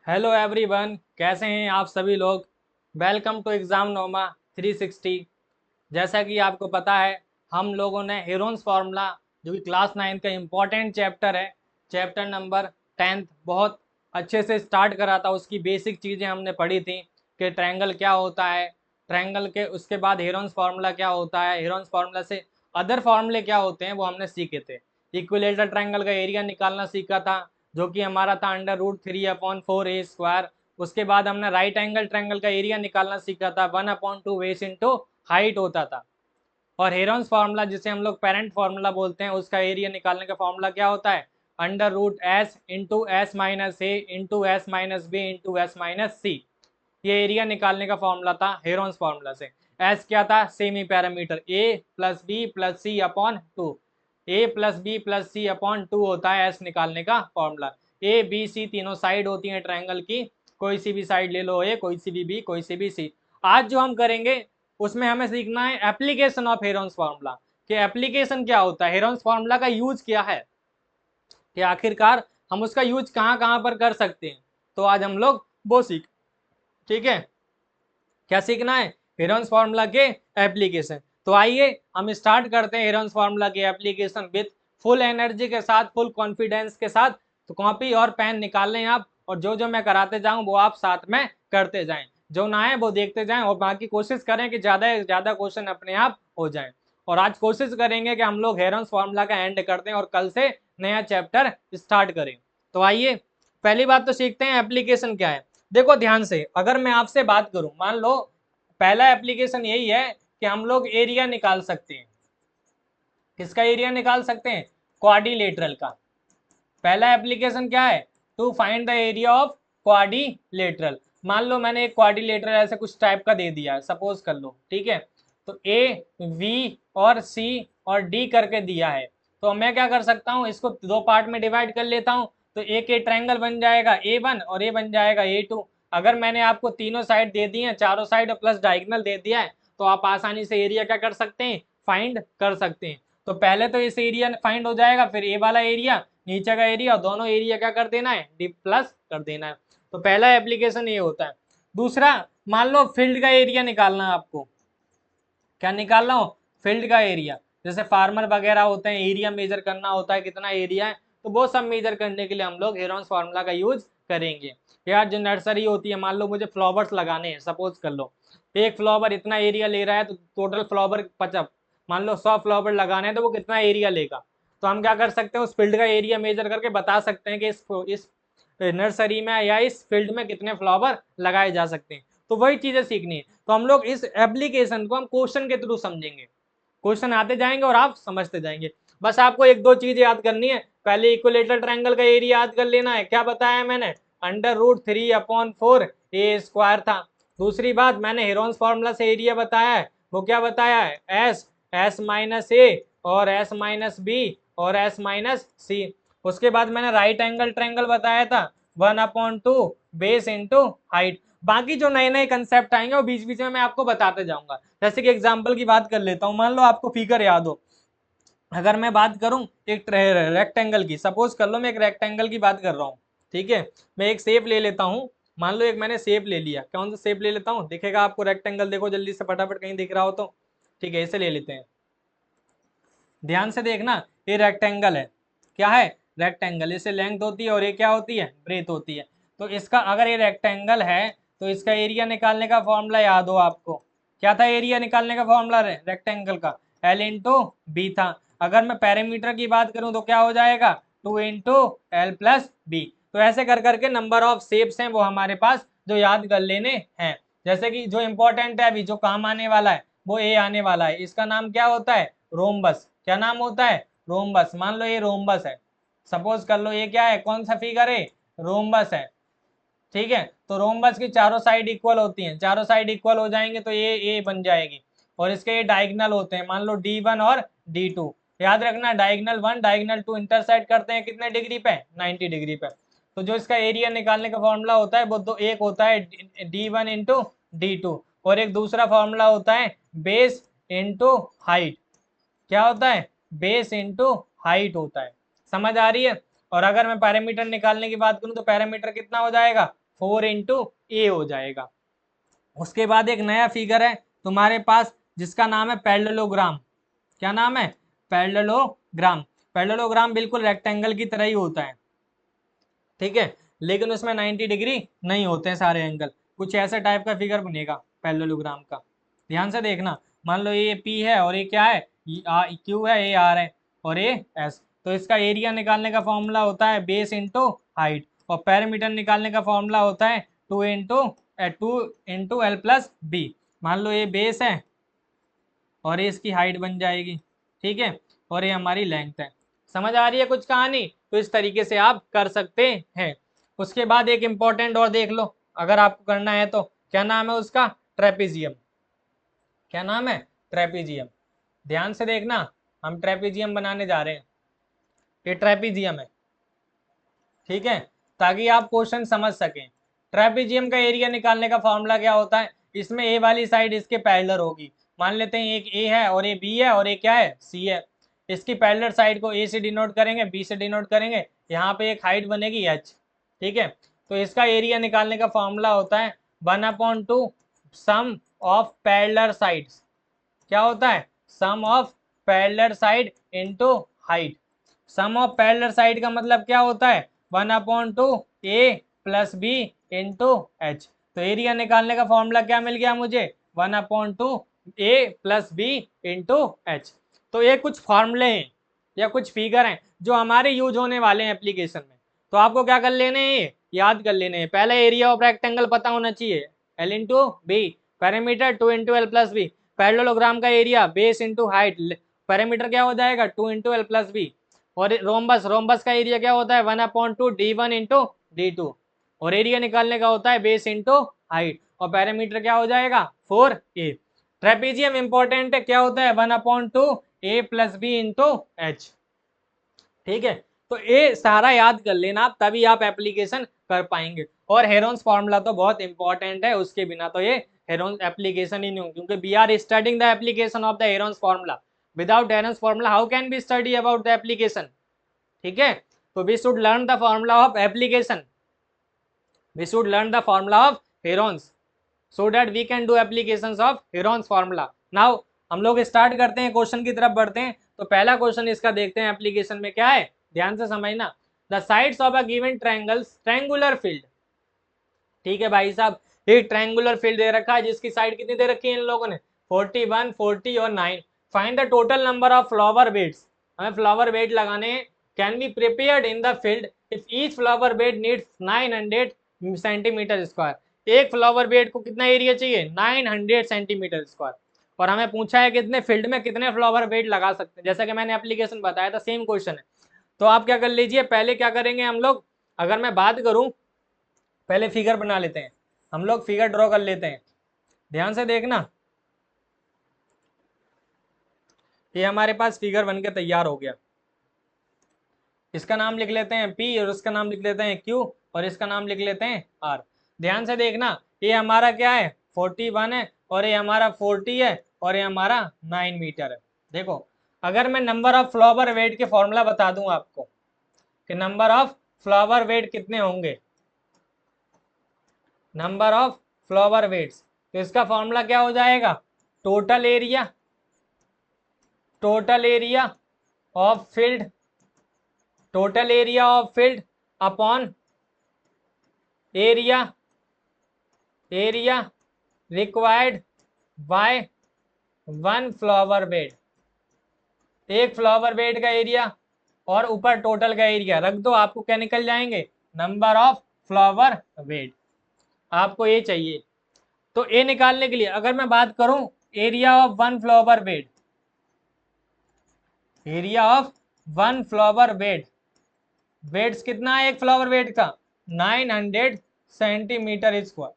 Hello everyone, कैसे हैं आप सभी लोग। वेलकम टू एग्ज़ाम नोमा 360। जैसा कि आपको पता है, हम लोगों ने हेरोन्स फार्मूला जो कि क्लास 9 का इम्पॉर्टेंट चैप्टर है, चैप्टर नंबर 10 बहुत अच्छे से स्टार्ट करा था। उसकी बेसिक चीज़ें हमने पढ़ी थी कि ट्रायंगल क्या होता है, ट्रायंगल के उसके बाद हेरोन्स फार्मूला क्या होता है, हेरोन्स फार्मूला से अदर फार्मूले क्या होते हैं वो हमने सीखे थे। इक्विलेटरल ट्रायंगल का एरिया निकालना सीखा था जो कि हमारा था √3/4 a²। उसके बाद हमने राइट एंगल ट्रायंगल का एरिया निकालना सीखा था 1/2 बेस इंटू हाइट होता था। और हेरोन्स फार्मूला जिसे हम लोग पेरेंट फार्मूला बोलते हैं, उसका एरिया निकालने का फार्मूला क्या होता है, √s into S minus A into S minus B into S minus C. ये एरिया निकालने का फॉर्मूला था हेरोन्स फार्मूला से। एस क्या था, सेमी पैरामीटर ए प्लस बी प्लस सी अपॉन 2। ए प्लस बी प्लस सी अपॉन 2 होता है एस निकालने का फॉर्मूला। ए बी सी तीनों साइड होती हैं ट्रायंगल की, कोई सी भी साइड ले लो, ए कोई सी भी बी कोई सी भी सी। आज जो हम करेंगे उसमें हमें सीखना है एप्लीकेशन ऑफ हेरोन्स फार्मूला, कि एप्लीकेशन क्या होता है, हेरोन्स फार्मूला का यूज क्या है, कि आखिरकार हम उसका यूज कहाँ कहाँ पर कर सकते हैं। तो आज हम लोग वो सीख, ठीक है, क्या सीखना है, हेरोन्स फार्मूला के एप्लीकेशन। तो आइए हम स्टार्ट करते हैं हेरोन्स फार्मूला के एप्लीकेशन विथ फुल एनर्जी के साथ, फुल कॉन्फिडेंस के साथ। तो कॉपी और पेन निकाल लें आप, और जो जो मैं कराते जाऊं वो आप साथ में करते जाएं, जो ना है वो देखते जाएं, और बाकी कोशिश करें कि ज़्यादा से ज़्यादा क्वेश्चन अपने आप हो जाएं। और आज कोशिश करेंगे कि हम लोग हेरोन्स फार्मूला का एंड कर दें और कल से नया चैप्टर स्टार्ट करें। तो आइए पहली बात तो सीखते हैं एप्लीकेशन क्या है। देखो ध्यान से, अगर मैं आपसे बात करूं, मान लो पहला एप्लीकेशन यही है कि हम लोग एरिया निकाल सकते हैं। किसका एरिया निकाल सकते हैं, क्वाड्रिलेटरल का। पहला एप्लीकेशन क्या है, to find the area of quadrilateral. मान लो मैंने एक क्वाड्रिलेटरल ऐसे कुछ टाइप का दे दिया है, सपोज कर लो, ठीक है। तो ए वी और सी और डी करके दिया है। तो मैं क्या कर सकता हूँ, इसको दो पार्ट में डिवाइड कर लेता हूँ। तो एक ए ट्रायंगल बन जाएगा A1 और ए बन जाएगा A2। अगर मैंने आपको तीनों साइड दे दी है, चारों साइड प्लस डायगोनल दे दिया है, तो आप आसानी से एरिया क्या कर सकते हैं, फाइंड कर सकते हैं। तो पहले तो इस एरिया फाइंड हो जाएगा, फिर ए वाला एरिया, नीचे का एरिया, दोनों एरिया क्या कर देना है, डी प्लस कर देना है। तो पहला एप्लीकेशन ये होता है। दूसरा, मान लो फील्ड का एरिया निकालना है आपको। क्या निकालना हो, फील्ड का एरिया। जैसे फार्मर वगैरह होते हैं, एरिया मेजर करना होता है, कितना एरिया है, तो वो सब मेजर करने के लिए हम लोग हेरोन्स फार्मूला का यूज करेंगे। यार जो नर्सरी होती है, मान लो मुझे फ्लावर्स लगाने हैं, सपोज कर लो एक फ्लावर इतना एरिया ले रहा है, तो टोटल फ्लावर 50, मान लो 100 फ्लावर लगाने हैं, तो वो कितना एरिया लेगा। तो हम क्या कर सकते हैं, उस फील्ड का एरिया मेजर करके बता सकते हैं कि इस नर्सरी में या इस फील्ड में कितने फ्लावर लगाए जा सकते हैं। तो वही चीजें सीखनी है। तो हम लोग इस एप्लीकेशन को हम क्वेश्चन के थ्रू समझेंगे, क्वेश्चन आते जाएंगे और आप समझते जाएंगे। बस आपको एक दो चीज याद करनी है। पहले इक्विलेटरल ट्रायंगल का एरिया याद कर लेना है, क्या बताया मैंने, √3/4 a² था। दूसरी बात, मैंने हेरोन्स फार्मूला से एरिया बताया है, वो क्या बताया है, एस माइनस ए और एस माइनस बी और एस माइनस सी। उसके बाद मैंने राइट एंगल ट्रायंगल बताया था 1/2 बेस इंटू हाइट। बाकी जो नए नए कंसेप्ट आएंगे वो बीच बीच में मैं आपको बताते जाऊंगा। जैसे कि एग्जांपल की बात कर लेता हूँ, मान लो आपको फिगर याद हो। अगर मैं बात करूं एक रेक्टेंगल की, सपोज कर लो मैं एक रेक्टेंगल की बात कर रहा हूँ, ठीक है। मैं एक शेप ले लेता हूँ, मान लो एक मैंने शेप ले लिया, कौन सा शेप ले लेता हूँ, दिखेगा आपको रेक्टेंगल, देखो जल्दी से फटाफट, कहीं दिख रहा हो तो, ठीक है, इसे ले लेते हैं। ध्यान से देखना, ये रेक्टेंगल है, क्या है, रेक्टेंगल। इसे लेंथ होती है और ये क्या होती है, ब्रेथ होती है। तो इसका अगर ये रेक्टेंगल है तो इसका एरिया निकालने का फॉर्मूला याद हो आपको, क्या था एरिया निकालने का फॉर्मूला रेक्टेंगल का, L इंटू बी था। अगर मैं पैरामीटर की बात करूं तो क्या हो जाएगा, 2 इंटू एल प्लस बी। तो ऐसे कर करके नंबर ऑफ शेप्स हैं वो हमारे पास जो याद कर लेने हैं। जैसे कि जो इंपॉर्टेंट है अभी, जो काम आने वाला है, वो ए आने वाला है, इसका नाम क्या होता है, रोम्बस। क्या नाम होता है, रोम्बस। मान लो ये रोम्बस है, सपोज कर लो ये क्या है, कौन सा फिगर है, रोम्बस है, ठीक है। तो रोम्बस की चारों साइड इक्वल होती हैं, चारों साइड इक्वल हो जाएंगे तो ये ए बन जाएगी। और इसके ये डायगोनल होते हैं, मान लो D1 और D2। याद रखना, डायगोनल 1 डायगोनल 2 इंटरसेक्ट करते हैं कितने डिग्री पे, 90 डिग्री पे। तो जो इसका एरिया निकालने का फॉर्मूला होता है वो दो, एक होता है D1 इंटू D2 और एक दूसरा फॉर्मूला होता है बेस इंटू हाइट। क्या होता है, बेस इंटू हाइट होता है। समझ आ रही है। और अगर मैं पैरामीटर निकालने की बात करूं तो पैरामीटर कितना हो जाएगा, 4 इंटू ए हो जाएगा। उसके बाद एक नया फिगर है तुम्हारे पास जिसका नाम है पैरेललोग्राम। क्या नाम है? पैरेललोग्राम। पैरेललोग्राम बिल्कुल रेक्टेंगल की तरह ही होता है, ठीक है, लेकिन उसमें 90 डिग्री नहीं होते हैं सारे एंगल। कुछ ऐसे टाइप का फिगर बनेगा पैरेललोग्राम का। ध्यान से देखना, मान लो ये पी है और ये क्या है, क्यू है, ये आर है और ये एस। तो इसका एरिया निकालने का फॉर्मूला होता है बेस इंटू हाइट, और पैरामीटर निकालने का फॉर्मूला होता है 2 इंटू एल प्लस बी। मान लो ये बेस है और ये इसकी हाइट बन जाएगी, ठीक है, और ये हमारी लेंथ है। समझ आ रही है कुछ कहानी? तो इस तरीके से आप कर सकते हैं। उसके बाद एक इंपॉर्टेंट और देख लो, अगर आपको करना है तो। क्या नाम है उसका? ट्रेपेजियम। क्या नाम है? ट्रेपेजियम। ध्यान से देखना, हम ट्रेपेजियम बनाने जा रहे हैं। ये ट्रेपेजियम है, ठीक है, ताकि आप क्वेश्चन समझ सकें। ट्रेपेजियम का एरिया निकालने का फॉर्मूला क्या होता है? इसमें ए वाली साइड इसके पैरेलल होगी। मान लेते हैं एक ए है और ये बी है और ये क्या है, सी है। इसकी पैरेलल साइड को ए से डिनोट करेंगे, बी से डिनोट करेंगे, यहाँ पे एक हाइट बनेगी एच, ठीक है। तो इसका एरिया निकालने का फॉर्मूला होता है 1/2 सम ऑफ पैरेलल साइड्स। क्या होता है? Sum of parallel side into height. Sum of parallel side का मतलब क्या होता है? 1/2 A plus B into H. तो एरिया निकालने का फॉर्मूला क्या मिल गया मुझे? 1/2 A plus B into H. तो ये कुछ फॉर्मूले हैं या कुछ फिगर हैं जो हमारे यूज होने वाले हैं एप्लीकेशन में। तो आपको क्या कर लेने हैं? याद कर लेने हैं। पहले एरिया ऑफ रेक्टेंगल पता होना चाहिए, L into B, parameter 2 into L plus B, parallelogram का area base into height, parameter क्या हो जाएगा 2 इंटू एल प्लस बी, और रोम्बस, रोम्बस का एरिया क्या होता है 1/2 d1 इंटू d2, और एरिया निकालने का होता है बेस इंटू हाइट, और पैरामीटर क्या हो जाएगा 4a। ट्रेपेजियम इंपॉर्टेंट है, क्या होता है 1/2 a plus B into H, ठीक है। तो ये सारा याद कर लेना आप, तभी आप एप्लीकेशन कर पाएंगे। और हेरोन्स फॉर्मूला तो बहुत इंपॉर्टेंट है, उसके बिना तो ये हेरोन्स एप्लीकेशन ही नहीं होगी, क्योंकि we are studying the application of the Heron's formula. Without Heron's formula how can be study about the application, ठीक है। तो we should learn the formula of application, we should learn the formula of Heron's, so that we can do applications of Heron's formula. Now हम लोग start करते हैं, question की तरफ बढ़ते हैं। तो पहला क्वेश्चन इसका देखते हैं एप्लीकेशन में क्या है, ध्यान से समझना। The sides of a given triangular field, ठीक है भाई साहब, एक ट्रायंगुलर फील्ड दे रखा है जिसकी साइड कितनी दे रखी है इन लोगों ने 41, 40 और 9। Find the total number of flower beds, हमें फ्लावर बेड लगाने can be prepared in the field if each flower bed needs 900 centimetre square. एक फ्लावर बेड को कितना एरिया चाहिए 900 सेंटीमीटर स्क्वायर, और हमें पूछा है कितने फील्ड में कितने फ्लावर बेड लगा सकते हैं। जैसा कि मैंने एप्लीकेशन बताया था, सेम क्वेश्चन है। तो आप क्या कर लीजिए, पहले क्या करेंगे हम लोग, अगर मैं बात करूं, पहले फिगर बना लेते हैं हम लोग, फिगर ड्रॉ कर लेते हैं। ध्यान से देखना, ये हमारे पास फिगर बन के तैयार हो गया। इसका नाम लिख लेते हैं P और इसका नाम लिख लेते हैं Q और इसका नाम लिख लेते हैं R। ध्यान से देखना, ये हमारा क्या है 41 है और ये हमारा 40 है और ये हमारा 9 मीटर है। देखो, अगर मैं नंबर ऑफ फ्लावर वेट के फॉर्मूला बता दूं आपको कि नंबर ऑफ फ्लावर वेट कितने होंगे, नंबर ऑफ फ्लावर वेट्स, तो इसका फॉर्मूला क्या हो जाएगा, total area, total area of field, total area of field upon area, area required by one flower bed. एक फ्लावर बेड का एरिया और ऊपर टोटल का एरिया रख दो, आपको क्या निकल जाएंगे, नंबर ऑफ फ्लावर बेड। आपको ये चाहिए। तो ए निकालने के लिए अगर मैं बात करूं area of one flower bed, area of one flower bed, beds कितना है एक फ्लावर बेड का 900 सेंटीमीटर स्क्वायर,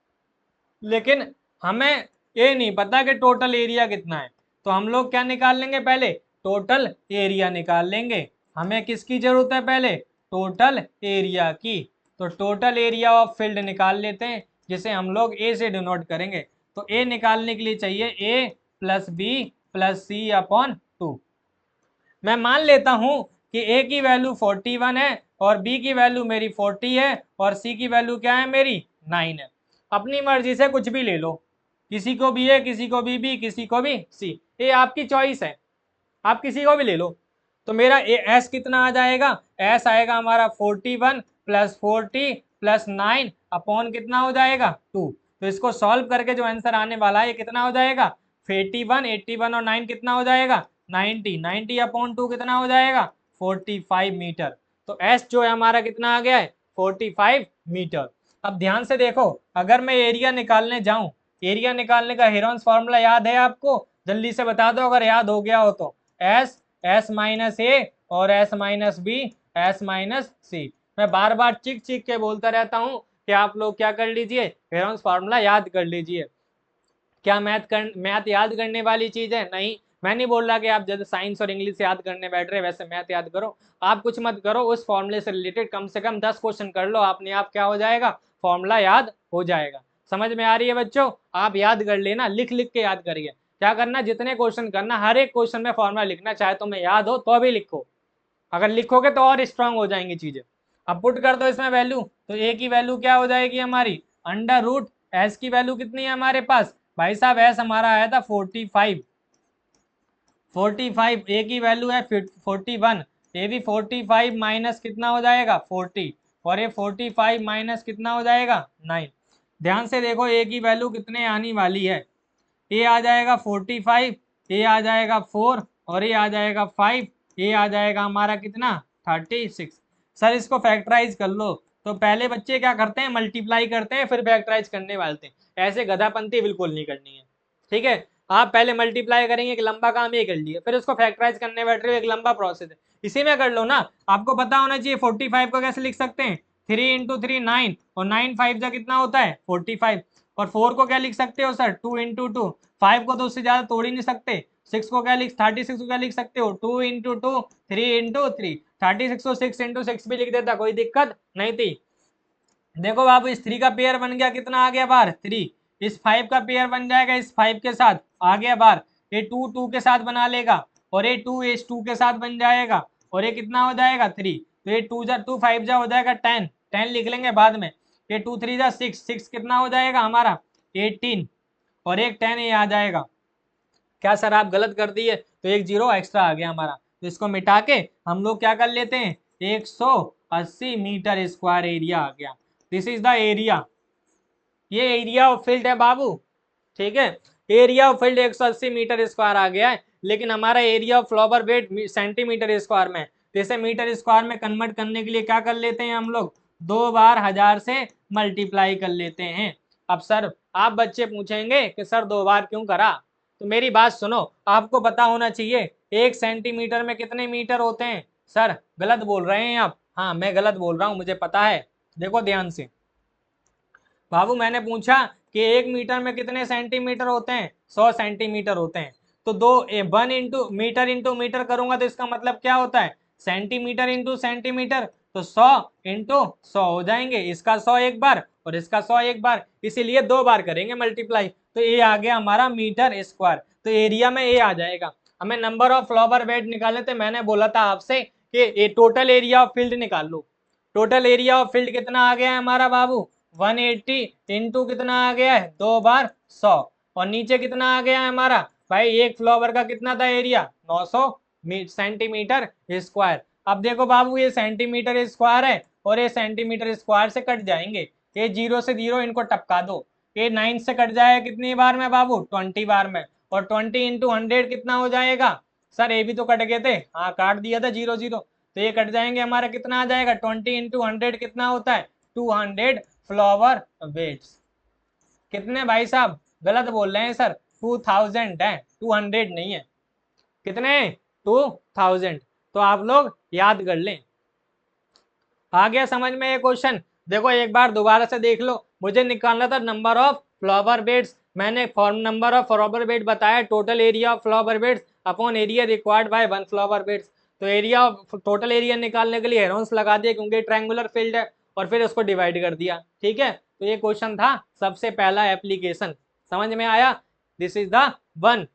लेकिन हमें ये नहीं पता कि टोटल एरिया कितना है। तो हम लोग क्या निकाल लेंगे, पहले टोटल एरिया निकाल लेंगे। हमें किसकी जरूरत है, पहले टोटल एरिया की। तो टोटल एरिया ऑफ फील्ड निकाल लेते हैं, जिसे हम लोग ए से डिनोट करेंगे। तो ए निकालने के लिए चाहिए ए प्लस बी प्लस सी अपॉन 2। मैं मान लेता हूं कि ए की वैल्यू 41 है और बी की वैल्यू मेरी 40 है और सी की वैल्यू क्या है मेरी 9 है। अपनी मर्जी से कुछ भी ले लो, किसी को भी ए, किसी को भी बी, किसी को भी सी, ये आपकी चॉइस है, आप किसी को भी ले लो। तो मेरा एस कितना आ जाएगा, एस आएगा हमारा 41 प्लस 40 प्लस 9 अपॉन कितना हो जाएगा 2। तो इसको सॉल्व करके जो आंसर आने वाला है ये कितना हो जाएगा 81, 81 और 9 कितना हो जाएगा 90, 90 अपॉन 2 कितना हो जाएगा 45 मीटर। तो एस जो है हमारा कितना आ गया है 45 मीटर। अब ध्यान से देखो, अगर मैं एरिया निकालने जाऊं, एरिया निकालने का हेरोन्स फॉर्मूला याद है आपको, जल्दी से बता दो अगर याद हो गया हो तो। एस, एस माइनस ए और S minus B, S minus C. मैं बार बार चिक चिक के बोलता रहता हूं कि आप लोग क्या कर लीजिए, हेरोन्स फॉर्मूला याद कर लीजिए। क्या मैथ याद करने वाली चीज है? नहीं, मैं नहीं बोल रहा कि आप जैसे साइंस और इंग्लिश याद करने बैठ रहे वैसे मैथ याद करो। आप कुछ मत करो, उस फॉर्मूले से रिलेटेड कम से कम 10 क्वेश्चन कर लो, अपने आप क्या हो जाएगा, फॉर्मूला याद हो जाएगा। समझ में आ रही है बच्चों? आप याद कर लेना, लिख लिख के याद करिए। क्या करना, जितने क्वेश्चन करना हर एक क्वेश्चन में फॉर्मूला लिखना, चाहे तो मैं याद हो तो अभी लिखो, अगर लिखोगे तो और स्ट्रांग हो जाएंगी चीजें। अब पुट कर दो इसमें वैल्यू, तो ए की वैल्यू क्या हो जाएगी हमारी अंडर रूट एस की वैल्यू कितनी है हमारे पास भाई साहब, एस हमारा आया था 45, 45 ए की वैल्यू है 41, ए भी 45 माइनस कितना हो जाएगा 40, और ये 45 माइनस कितना हो जाएगा 9। ध्यान से देखो ए की वैल्यू कितने आने वाली है, ए आ जाएगा 45, ए आ जाएगा 4 और ये आ जाएगा 5, ये आ जाएगा हमारा कितना 36। सर इसको फैक्टराइज कर लो, तो पहले बच्चे क्या करते हैं मल्टीप्लाई करते हैं फिर फैक्टराइज करने वाले हैं, ऐसे गधापंती बिल्कुल नहीं करनी है। ठीक है, आप पहले मल्टीप्लाई करेंगे, एक लंबा काम ये कर लिए, फिर उसको फैक्टराइज करने बैठ रहे हो, एक लंबा प्रोसेस है, इसी में कर लो ना। आपको पता होना चाहिए 45 को कैसे लिख सकते हैं, 3 इंटू 3 9, और 9 5 जा कितना होता है 45, और 4 को क्या लिख सकते हो सर 2 इंटू 2, 5 को तो उससे ज्यादा तोड़ ही नहीं सकते, 6 को क्या लिख 36 को क्या लिख सकते हो 2 इंटू 2, 3 इंटू 3, 36 को 6 इंटू 6 भी लिख देता, कोई दिक्कत नहीं थी। देखो बाबू इस 3 का पेयर बन गया, कितना आ गया बाहर 3, इस 5 का पेयर बन जाएगा इस 5 के साथ, आ गया बाहर, ये 2 2 के साथ बना लेगा, और ये 2 इस 2 के साथ बन जाएगा, और ये कितना हो जाएगा 3, तो ये 2 जा 2 5 जा हो जाएगा 10, 10 लिख लेंगे बाद में, ये 2 3 जा 6, 6 कितना हो जाएगा हमारा 18, और एक 10 ये आ जाएगा। क्या सर आप गलत कर दिए, तो एक जीरो एक्स्ट्रा आ गया हमारा, तो इसको मिटा के हम लोग क्या कर लेते हैं 180 मीटर स्क्वायर एरिया आ गया। दिस इज द एरिया, ये एरिया ऑफ फील्ड है बाबू। ठीक है, area of field 180 metre square आ गया है, लेकिन हमारा area of flower bed centimetre square में, जैसे मीटर स्क्वायर में कन्वर्ट करने के लिए क्या कर लेते हैं हम लोग 2 बार 1000 से मल्टीप्लाई कर लेते हैं। अब सर आप बच्चे पूछेंगे कि सर 2 बार क्यों करा, तो मेरी बात सुनो, आपको पता होना चाहिए 1 सेंटीमीटर में कितने मीटर होते हैं। सर गलत बोल रहे हैं आप, हाँ मैं गलत बोल रहा हूँ मुझे पता है, देखो ध्यान से बाबू, मैंने पूछा कि 1 मीटर में कितने सेंटीमीटर होते हैं 100 सेंटीमीटर होते हैं, तो 1 इंटू मीटर करूंगा तो इसका मतलब क्या होता है सेंटीमीटर इंटू सेंटीमीटर, तो 100 इंटू 100 हो जाएंगे, इसका 100 एक बार और इसका 100 एक बार, इसीलिए 2 बार करेंगे मल्टीप्लाई, तो ये आ गया हमारा मीटर स्क्वायर, तो एरिया में ये आ जाएगा। हमें नंबर ऑफ फ्लावर बेड निकालने थे, मैंने बोला था आपसे कि ये टोटल एरिया ऑफ फील्ड निकाल लो, टोटल एरिया ऑफ फील्ड कितना आ गया है हमारा बाबू 180 इंटू कितना आ गया है 2 बार 100, और नीचे कितना आ गया है हमारा भाई एक फ्लावर का कितना था एरिया 900 सेंटीमीटर स्क्वायर। अब देखो बाबू ये सेंटीमीटर स्क्वायर है और ये सेंटीमीटर स्क्वायर से कट जाएंगे, ये 0 से 0 इनको टपका दो, ये 9 से कट जाएगा कितनी बार में बाबू 20 बार में, और 20 इंटू 100 कितना हो जाएगा, सर ये भी तो कट गए थे, हाँ काट दिया था 0 0, तो ये कट जाएंगे, हमारा कितना आ जाएगा 20 इंटू 100 कितना होता है 200 फ्लावर बेड्स। कितने भाई साहब गलत बोल रहे हैं सर 2000 है 200 नहीं है, कितने 2000, तो आप लोग याद कर लें। आ गया समझ में ये क्वेश्चन? देखो एक बार दोबारा से देख लो, मुझे निकालना था नंबर ऑफ फ्लावर बेड्स, मैंने form number of flower bed बताया total area of flower beds upon area required by 1 flower beds, तो एरिया टोटल एरिया निकालने के लिए हेरोन्स लगा दिया क्योंकि ट्रायंगुलर फील्ड है, और फिर उसको डिवाइड कर दिया। ठीक है, तो ये क्वेश्चन था सबसे पहला एप्लीकेशन, समझ में आया, this is the one.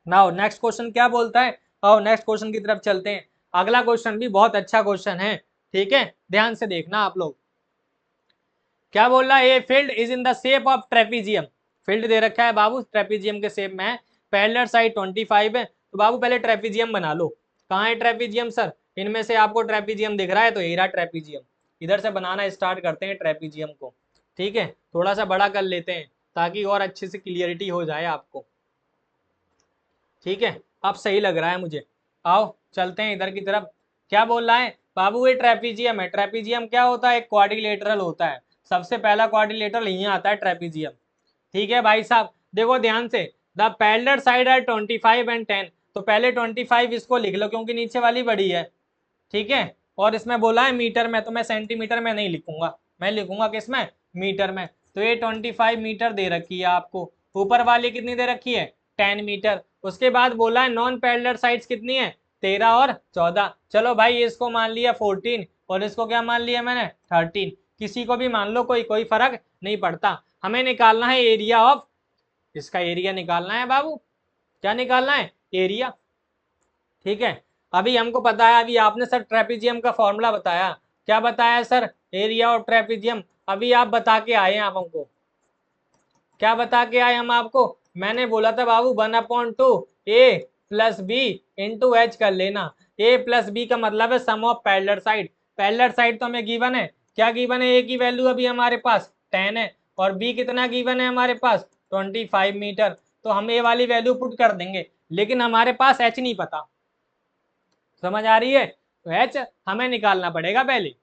Now next question क्या बोलता है, और नेक्स्ट क्वेश्चन की तरफ चलते हैं। अगला क्वेश्चन भी बहुत अच्छा क्वेश्चन है, ठीक है ध्यान से देखना आप लोग। क्या बोल रहा है, a field is in the shape of trapezium, field दे रखा है बाबू ट्रेपीजियम के शेप में है, पैरेलल साइड 25 है, तो बाबू पहले ट्रेपीजियम बना लो। कहाँ है ट्रेपीजियम सर, इनमें से आपको ट्रेपीजियम दिख रहा है तो ये रहा ट्रेपीजियम, इधर से बनाना स्टार्ट करते हैं ट्रेपीजियम को, ठीक है, थोड़ा सा बड़ा कर लेते हैं ताकि और अच्छे से क्लियरिटी हो जाए आपको, ठीक है, अब सही लग रहा है मुझे। आओ चलते हैं इधर की तरफ। क्या बोल रहा है बाबू, ये ट्रेपीजियम है, ट्रेपीजियम क्या होता है, एक क्वाड्रिलेटरल होता है, सबसे पहला क्वाड्रिलेटरल यहीं आता है ट्रेपीजियम, ठीक है भाई साहब। देखो ध्यान से, the parallel side are 25 and 10, तो पहले 25 इसको लिख लो क्योंकि नीचे वाली बड़ी है, ठीक है, और इसमें बोला है मीटर में, तो मैं सेंटीमीटर में नहीं लिखूंगा, मैं लिखूंगा किस में, मीटर में। तो ये 25 मीटर दे रखी है आपको, ऊपर वाली कितनी दे रखी है, 10 मीटर। उसके बाद बोला है नॉन पैरेलल साइड्स कितनी है, 13 और 14। चलो भाई इसको मान लिया 14 और इसको क्या मान लिया मैंने, 13, किसी को भी मान लो, कोई कोई फर्क नहीं पड़ता। हमें निकालना है एरिया ऑफ, इसका एरिया निकालना है बाबू, क्या निकालना है, एरिया, ठीक है। अभी हमको पता है, अभी आपने सर ट्रेपीजियम का फॉर्मूला बताया, क्या बताया सर, एरिया ऑफ ट्रेपीजियम, अभी आप बता के आए हैं, आप हमको क्या बता के आए हम आपको, मैंने बोला था बाबू 1/2 A plus B into H कर लेना, ए प्लस बी का मतलब है sum of parallel side, parallel side तो हमें गिवन है, क्या गिवन है, ए की वैल्यू अभी हमारे पास 10 है और बी कितना गिवन है हमारे पास 25 मीटर, तो हम ए वाली वैल्यू पुट कर देंगे, लेकिन हमारे पास एच नहीं पता, समझ आ रही है, तो एच हमें निकालना पड़ेगा पहले।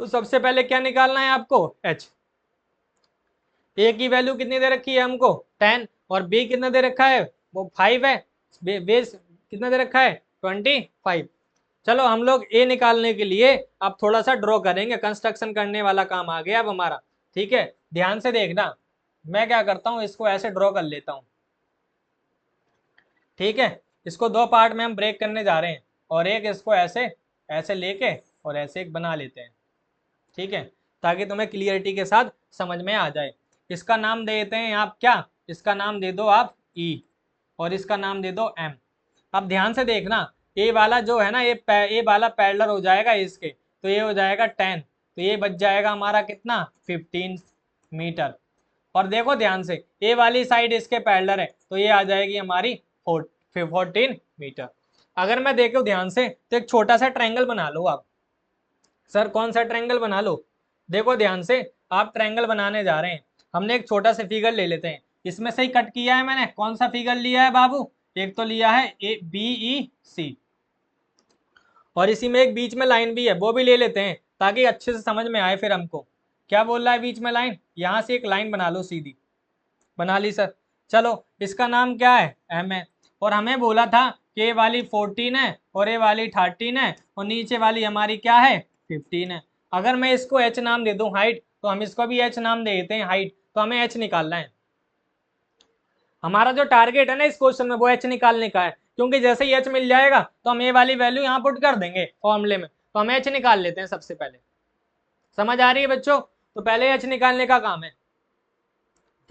तो सबसे पहले क्या निकालना है आपको, एच, ए की वैल्यू कितनी दे रखी है हमको 10 और बी कितना दे रखा है, वो 5 है, बेस कितना दे रखा है 25। चलो हम लोग ए निकालने के लिए अब थोड़ा सा ड्रॉ करेंगे, कंस्ट्रक्शन करने वाला काम आ गया अब हमारा, ठीक है, ध्यान से देखना, मैं क्या करता हूँ इसको ऐसे ड्रॉ कर लेता हूँ, ठीक है, इसको दो पार्ट में हम ब्रेक करने जा रहे हैं और एक इसको ऐसे ऐसे लेके और ऐसे एक बना लेते हैं, ठीक है, ताकि तुम्हें क्लियरिटी के साथ समझ में आ जाए। इसका नाम दे देते हैं आप, क्या, इसका नाम दे दो आप ई और इसका नाम दे दो एम। अब ध्यान से देखना, ए वाला जो है ना, ए वाला पैरेलल हो जाएगा इसके, तो ये हो जाएगा 10, तो ये बच जाएगा हमारा कितना 15 मीटर। और देखो ध्यान से, ए वाली साइड इसके पैरेलल है तो ये आ जाएगी हमारी 14 मीटर। अगर मैं देखो ध्यान से तो एक छोटा सा ट्रायंगल बना लो आप, सर कौन सा ट्रायंगल बना लो, देखो ध्यान से, आप ट्रायंगल बनाने जा रहे हैं, हमने एक छोटा सा फिगर ले लेते हैं, इसमें से ही कट किया है मैंने, कौन सा फिगर लिया है बाबू, एक तो लिया है ए बी ई सी और इसी में एक बीच में लाइन भी है, वो भी ले लेते हैं ताकि अच्छे से समझ में आए फिर हमको। क्या बोल रहा है बीच में लाइन, यहाँ से एक लाइन बना लो सीधी, बना ली सर। चलो इसका नाम क्या है, एम है, और हमें बोला था कि ये वाली 14 है और ये वाली 13 है और नीचे वाली हमारी क्या है 15 है। अगर मैं इसको एच नाम दे दूं हाइट, तो हम इसको भी एच नाम दे देते हैं हाइट, तो हमें एच निकालना है, हमारा जो टारगेट है ना इस क्वेश्चन में वो एच निकालने का है, क्योंकि जैसे ही एच मिल जाएगा तो हम ए वाली वैल्यू यहाँ पुट कर देंगे फॉर्मूले में, तो हम एच निकाल लेते हैं सबसे पहले, समझ आ रही है बच्चों, तो पहले एच निकालने का काम है,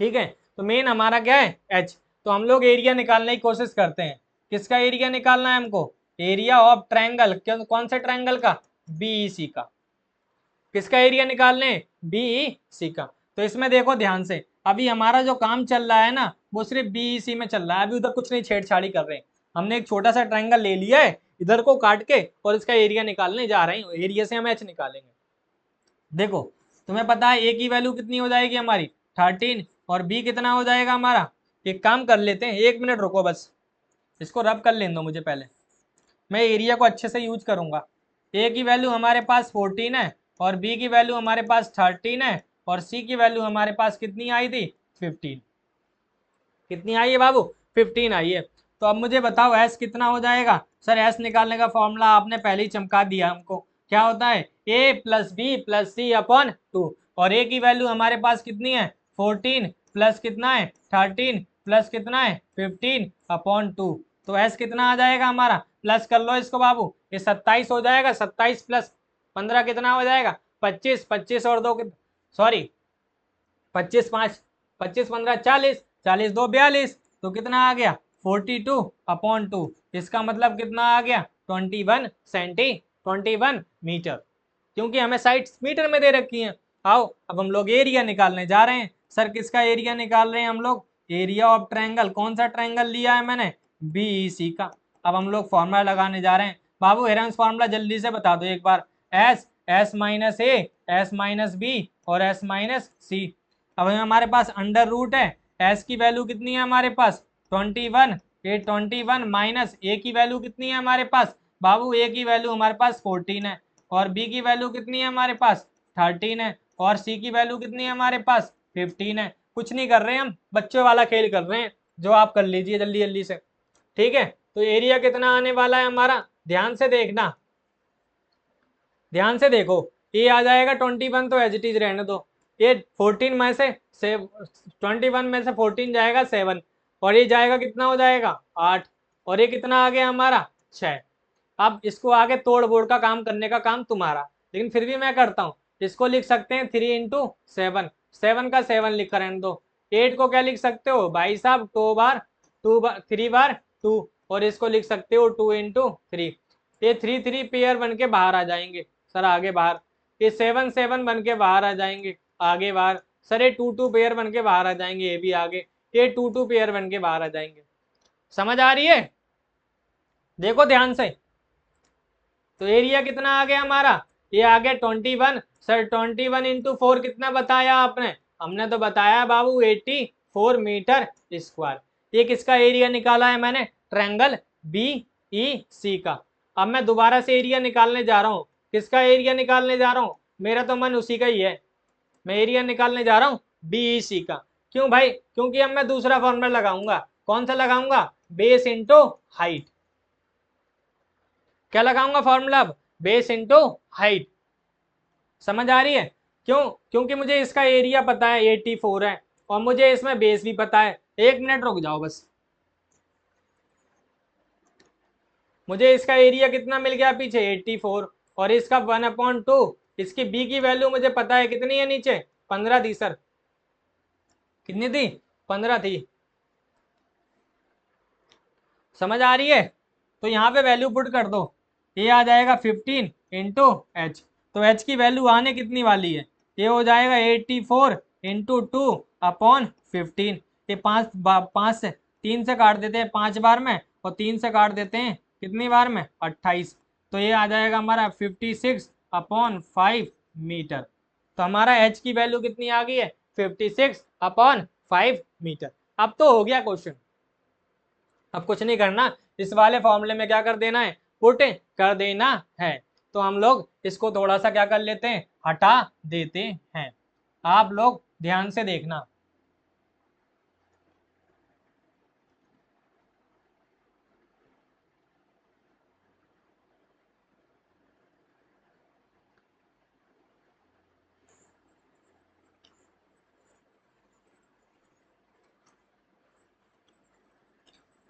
ठीक है, तो मेन हमारा क्या है एच, तो हम लोग एरिया निकालने की कोशिश करते हैं, किसका एरिया निकालना है हमको, एरिया ऑफ ट्रायंगल, कौन से ट्रायंगल का, बीईसी का, किसका एरिया निकालने, बीईसी का। तो इसमें देखो ध्यान से, अभी हमारा जो काम चल रहा है ना वो सिर्फ बीईसी में चल रहा है, अभी उधर कुछ नहीं छेड़छाड़ी कर रहे हैं, हमने एक छोटा सा ट्रायंगल ले लिया है इधर को काट के और इसका एरिया निकालने जा रहे हैं, एरिया से हम एच निकालेंगे। देखो तुम्हें पता है ए की वैल्यू कितनी हो जाएगी हमारी 13 और बी कितना हो जाएगा हमारा, एक काम कर लेते हैं, 1 मिनट रुको बस, इसको रब कर लेने दो मुझे पहले, मैं एरिया को अच्छे से यूज करूंगा। ए की वैल्यू हमारे पास 14 है और बी की वैल्यू हमारे पास 13 है और सी की वैल्यू हमारे पास कितनी आई थी 15, कितनी आई है बाबू 15 आई है। तो अब मुझे बताओ एस कितना हो जाएगा, सर एस निकालने का फॉर्मूला आपने पहले ही चमका दिया हमको, क्या होता है ए प्लस बी प्लस सी अपॉन 2, और ए की वैल्यू हमारे पास कितनी है 14 प्लस कितना है 13 प्लस कितना है 15 अपॉन 2, तो एस कितना आ जाएगा हमारा, प्लस कर लो इसको बाबू, ये 27 हो जाएगा, 27 प्लस 15 कितना हो जाएगा 25, 25 और 2 सॉरी 25 5 25 15 40, 40 2 42, तो कितना आ गया 42 अपॉन 2, इसका मतलब कितना आ गया 21 मीटर, क्योंकि हमें साइड्स मीटर में दे रखी हैं, आओ अब हम लोग एरिया निकालने जा रहे हैं। सर किसका एरिया निकाल रहे हैं हम लोग? Area of triangle. कौन सा ट्रायंगल लिया है मैंने? बीईसी का। अब हम लोग फॉर्मूला लगाने जा रहे हैं। बाबू हेरेंस फॉर्मूला जल्दी से बता दो एक बार। S minus A, S minus B और एस माइनस सी। अब हमारे पास अंडर रूट है। एस की वैल्यू कितनी है हमारे पास? 21। ये 21 माइनस ए की वैल्यू कितनी है हमारे पास? बाबू ए की वैल्यू हमारे पास 14 है और बी की वैल्यू कितनी है हमारे पास? 13 है और सी की वैल्यू कितनी है हमारे पास? 15 है। कुछ नहीं कर रहे हैं, हम बच्चों वाला खेल कर रहे हैं, जो आप कर लीजिए जल्दी जल्दी से। ठीक है, तो एरिया कितना आने वाला है हमारा? ध्यान से देखना, ध्यान से देखो। ये आ जाएगा 21, तो एज इट इज रहने दो। ये 14 में से 21 में से 14 जाएगा 7 और ये जाएगा कितना हो जाएगा? 8 और ये कितना आ गया हमारा? 6। अब इसको आगे तोड़ बोड़ का काम करने का काम तुम्हारा, लेकिन फिर भी मैं करता हूँ। इसको लिख सकते हैं 3 इंटू 7, 7 का 7 लिख कर रहने दो। 8 को क्या लिख सकते हो भाई साहब? 3 बार 2 और इसको लिख सकते हो 2 इंटू 3। ये 3 पेयर बन के बाहर आ जाएंगे सर, आगे बाहर। ये 7 बन के बाहर आ जाएंगे आगे बाहर। सर ये 2 पेयर बन के बाहर आ जाएंगे, ये भी आगे। ये 2 पेयर बन के बाहर आ जाएंगे। समझ आ रही है? देखो ध्यान से। तो एरिया कितना आ गया हमारा? ये आ गया 21। सर 21 इंटू 4 कितना बताया आपने? हमने तो बताया बाबू 84 मीटर स्क्वायर। ये किसका एरिया निकाला है मैंने? ट्रायंगल बी ई सी का। अब मैं दोबारा से एरिया निकालने जा रहा हूँ। किसका एरिया निकालने जा रहा हूँ? मेरा तो मन उसी का ही है। मैं एरिया निकालने जा रहा हूँ बी सी का। क्यों भाई? क्योंकि अब मैं दूसरा फॉर्मूला लगाऊंगा। कौन सा लगाऊंगा? Base into height. क्या लगाऊंगा फॉर्मूला? Base into height. समझ आ रही है? क्यों? क्योंकि मुझे इसका एरिया पता है 84 है और मुझे इसमें बेस भी पता है। 1 मिनट रुक जाओ बस। मुझे इसका एरिया कितना मिल गया पीछे? 84 और इसका 1/2। इसकी बी की वैल्यू मुझे पता है कितनी है नीचे? 15 थी सर। कितनी थी? 15 थी। समझ आ रही है? तो यहाँ पे वैल्यू पुट कर दो। ये आ जाएगा 15 इंटू एच। तो एच की वैल्यू आने कितनी वाली है? ये हो जाएगा 84 इंटू 2/15। ये 5 से 3 से काट देते हैं 5 बार में और 3 से काट देते हैं कितनी बार में? 28। तो ये आ जाएगा हमारा 56/5 मीटर। तो हमारा एच की वैल्यू कितनी आ गई है? 56/5 मीटर। अब तो हो गया क्वेश्चन। अब कुछ नहीं करना, इस वाले फॉर्मूले में क्या कर देना है? पुट कर देना है। तो हम लोग इसको थोड़ा सा क्या कर लेते हैं? हटा देते हैं। आप लोग ध्यान से देखना।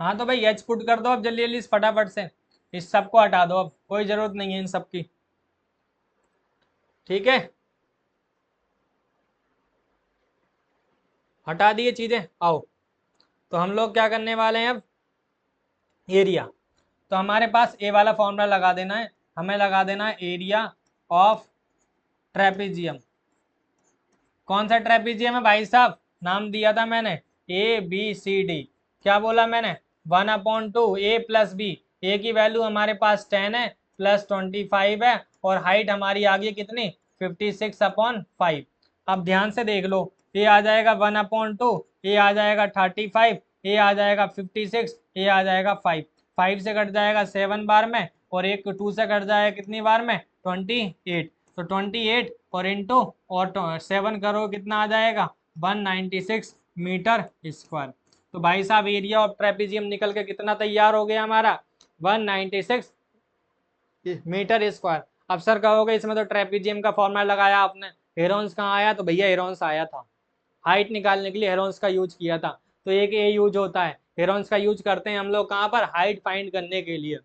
हाँ तो भाई एच पुट कर दो अब जल्दी जल्दी फटाफट से। इस सब को हटा दो, अब कोई जरूरत नहीं है इन सब की। ठीक है, हटा दिए चीजें। आओ तो हम लोग क्या करने वाले हैं अब? एरिया। तो हमारे पास ए वाला फॉर्मूला लगा देना है। हमें लगा देना है एरिया ऑफ ट्रेपेजियम। कौन सा ट्रेपेजियम है भाई साहब? नाम दिया था मैंने, ABCD। क्या बोला मैंने? 1/2 A प्लस बी। ए की वैल्यू हमारे पास 10 है प्लस 25 है और हाइट हमारी आ गई कितनी? 56/5। अब ध्यान से देख लो। ये आ जाएगा 1/2, ये आ जाएगा 35, ये आ जाएगा 56, ये आ जाएगा 5। 5 से कट जाएगा 7 बार में और एक 2 से कट जाएगा कितनी बार में? 28। तो 28 और इंटू और 7 करो कितना आ जाएगा? 196 मीटर स्क्वायर। तो भाई साहब एरिया ऑफ ट्रेपेजियम निकल के कितना तैयार हो गया हमारा? 196 मीटर स्क्वायर। अब सर कहोगे इसमें तो ट्रेपेजियम का फॉर्मूला लगाया आपने, हेरोन्स कहाँ आया? तो भैया हेरोन्स आया था, हाइट निकालने के लिए हेरोन्स का यूज किया था। तो एक ये यूज होता है, हेरोन्स का यूज करते हैं हम लोग कहाँ पर? हाइट फाइंड करने के लिए।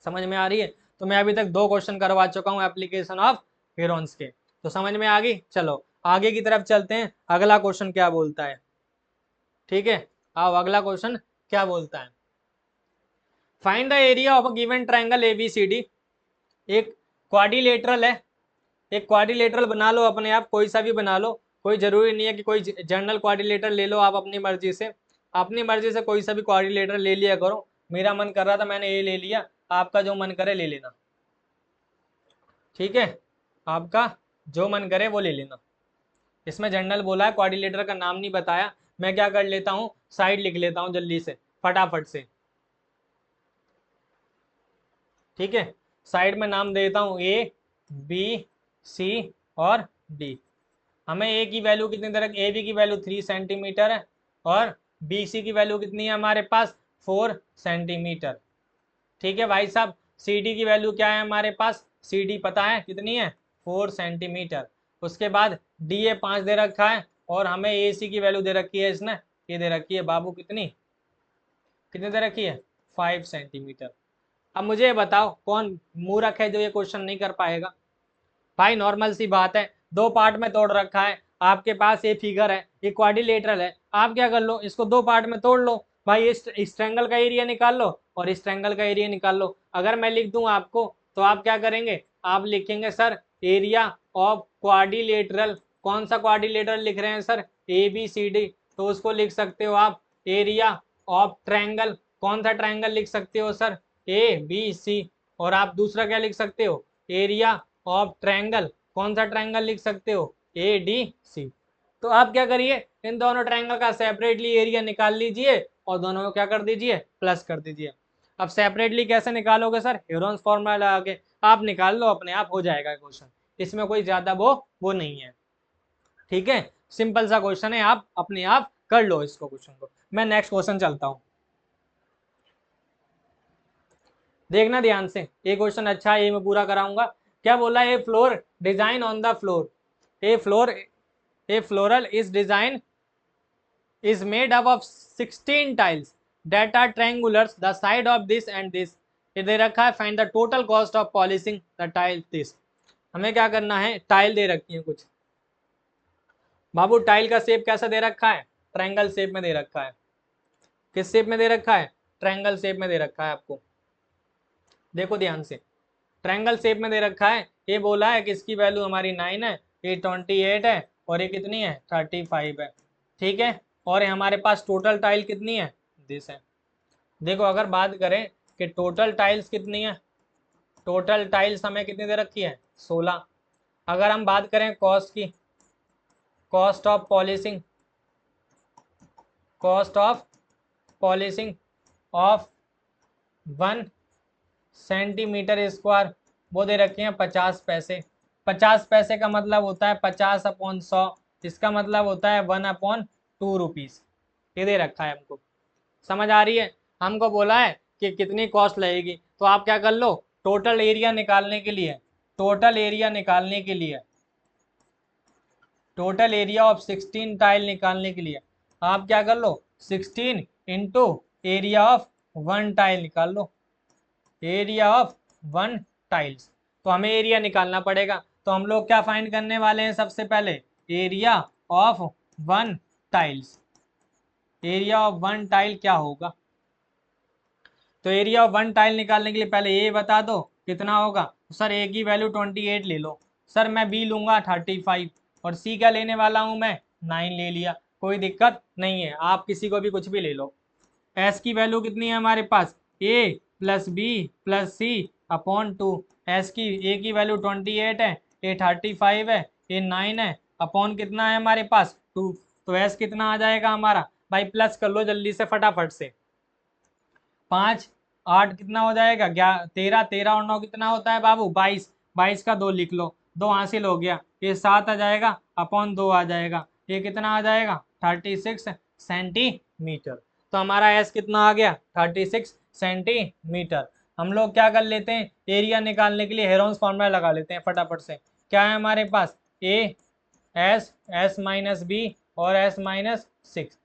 समझ में आ रही है? तो मैं अभी तक 2 क्वेश्चन करवा चुका हूँ एप्लीकेशन ऑफ हेरोन्स के। तो समझ में आ गई? चलो आगे की तरफ चलते हैं। अगला क्वेश्चन क्या बोलता है? ठीक है, आओ अगला क्वेश्चन क्या बोलता है? Find the area of a given triangle ABCD। एक क्वाड्रिलेटरल है, एक क्वाड्रिलेटरल बना लो अपने आप, कोई सा भी बना लो, कोई जरूरी नहीं है कि कोई जनरल क्वाड्रिलेटरल ले लो आप अपनी मर्जी से, अपनी मर्जी से कोई सा भी क्वाड्रिलेटरल ले लिया करो। मेरा मन कर रहा था मैंने ये ले लिया, आपका जो मन करे ले लेना, ठीक है, आपका जो मन करे वो ले लेना। इसमें जनरल बोला है, क्वाड्रिलेटरल का नाम नहीं बताया। मैं क्या कर लेता हूँ, साइड लिख लेता हूँ जल्दी से फटाफट से, ठीक है। साइड में नाम देता हूँ ए बी सी और डी। हमें ए की वैल्यू कितनी तरह, ए बी की वैल्यू 3 सेंटीमीटर है और बी सी की वैल्यू कितनी है हमारे पास 4 सेंटीमीटर, ठीक है भाई साहब। सी डी की वैल्यू क्या है हमारे पास, सी डी पता है कितनी है 4 सेंटीमीटर। उसके बाद डी ए 5 दे रखा है और हमें ए सी की वैल्यू दे रखी है इसने, ये दे रखी है बाबू कितनी, कितनी दे रखी है 5 सेंटीमीटर। अब मुझे ये बताओ कौन मूर्ख है जो ये क्वेश्चन नहीं कर पाएगा। भाई नॉर्मल सी बात है, दो पार्ट में तोड़ रखा है, आपके पास ये फिगर है, ये क्वाड्रिलेटरल है, आप क्या कर लो इसको दो पार्ट में तोड़ लो भाई, इस ट्रायंगल का एरिया निकाल लो और इस ट्रायंगल का एरिया निकाल लो। अगर मैं लिख दूं आपको तो आप क्या करेंगे, आप लिखेंगे सर एरिया ऑफ क्वाड्रिलेटरल, कौन सा क्वाड्रिलेटरल लिख रहे हैं sir, A B C D, तो उसको लिख सकते हो आप एरिया ऑफ ट्रायंगल, कौन सा ट्रायंगल लिख सकते हो सर, ए बी सी। और आप दूसरा क्या लिख सकते हो, एरिया ऑफ ट्रायंगल, कौन सा ट्रायंगल लिख सकते हो, ए डी सी। तो आप क्या करिए, इन दोनों ट्रायंगल का सेपरेटली एरिया निकाल लीजिए और दोनों को क्या कर दीजिए, प्लस कर दीजिए। अब सेपरेटली कैसे निकालोगे सर, हेरोन्स फॉर्मूला लगा के, आप निकाल लो अपने आप हो जाएगा क्वेश्चन, इसमें कोई ज्यादा वो नहीं है, ठीक है। सिंपल सा क्वेश्चन है, आप अपने आप कर लो इसको क्वेश्चन को। मैं नेक्स्ट क्वेश्चन चलता हूं, देखना ध्यान से, ये क्वेश्चन अच्छा है, ये मैं पूरा कराऊंगा। क्या बोला, a floor design on the floor, a floor, a floral is design is made up of 16 tiles that are triangulars, the side of this and this, ये दे रखा है, find the total cost of polishing the tile this। हमें क्या करना है, tile दे रखी है कुछ, बाबू टाइल का शेप कैसा दे रखा है, ट्रायंगल शेप में दे रखा है। किस शेप में दे रखा है, ट्रायंगल शेप में दे रखा है आपको, देखो ध्यान से, ट्रायंगल शेप में दे रखा है। ये बोला है कि इसकी वैल्यू हमारी 9 है, ये 28 है और ये कितनी है 35 है, ठीक है। और हमारे पास टोटल टाइल कितनी है, दिस है। देखो अगर बात करें कि टोटल टाइल्स कितनी है, टोटल टाइल्स हमें कितनी दे रखी है 16। अगर हम बात करें कॉस्ट की, cost of polishing, cost of polishing of 1 centimetre square, वो दे रखे हैं 50 पैसे। 50 पैसे का मतलब होता है 50/100, इसका मतलब होता है 1/2 रुपीज, ये दे रखा है हमको, समझ आ रही है। हमको बोला है कि कितनी कॉस्ट लगेगी, तो आप क्या कर लो, टोटल एरिया निकालने के लिए, टोटल एरिया निकालने के लिए, टोटल एरिया ऑफ 16 टाइल निकालने के लिए आप क्या कर लो, 16 इंटू एरिया ऑफ 1 टाइल निकाल लो, एरिया ऑफ 1 टाइल्स। तो हमें एरिया निकालना पड़ेगा, तो हम लोग क्या फाइंड करने वाले हैं, सबसे पहले area of 1 tiles, area of 1 tile क्या होगा। तो एरिया ऑफ 1 टाइल निकालने के लिए पहले ए बता दो कितना होगा, सर ए की वैल्यू 28 ले लो, सर मैं बी लूंगा 35 और सी क्या लेने वाला हूं मैं 9 ले लिया, कोई दिक्कत नहीं है, आप किसी को भी कुछ भी ले लो। एस की वैल्यू कितनी है हमारे पास, ए प्लस बी प्लस सी अपॉन 2, एस की ए की वैल्यू 28 है, ए 35 है, ए 9 है, अपॉन कितना है हमारे पास 2, तो एस कितना आ जाएगा हमारा, भाई प्लस कर लो जल्दी से फटाफट से, 5 8 कितना हो जाएगा 13, 13 और 9 कितना होता है बाबू 22, 22 का 2 लिख लो, 2 हासिल हो गया, ये 7 आ जाएगा अपॉन 2 आ जाएगा, ये कितना आ जाएगा 36 सेंटीमीटर। तो हमारा एस कितना आ गया 36 सेंटीमीटर। हम लोग क्या कर लेते हैं, एरिया निकालने के लिए हेरोन्स फॉर्मूला लगा लेते हैं फटाफट से। क्या है हमारे पास, A S, S minus B और एस माइनस 6।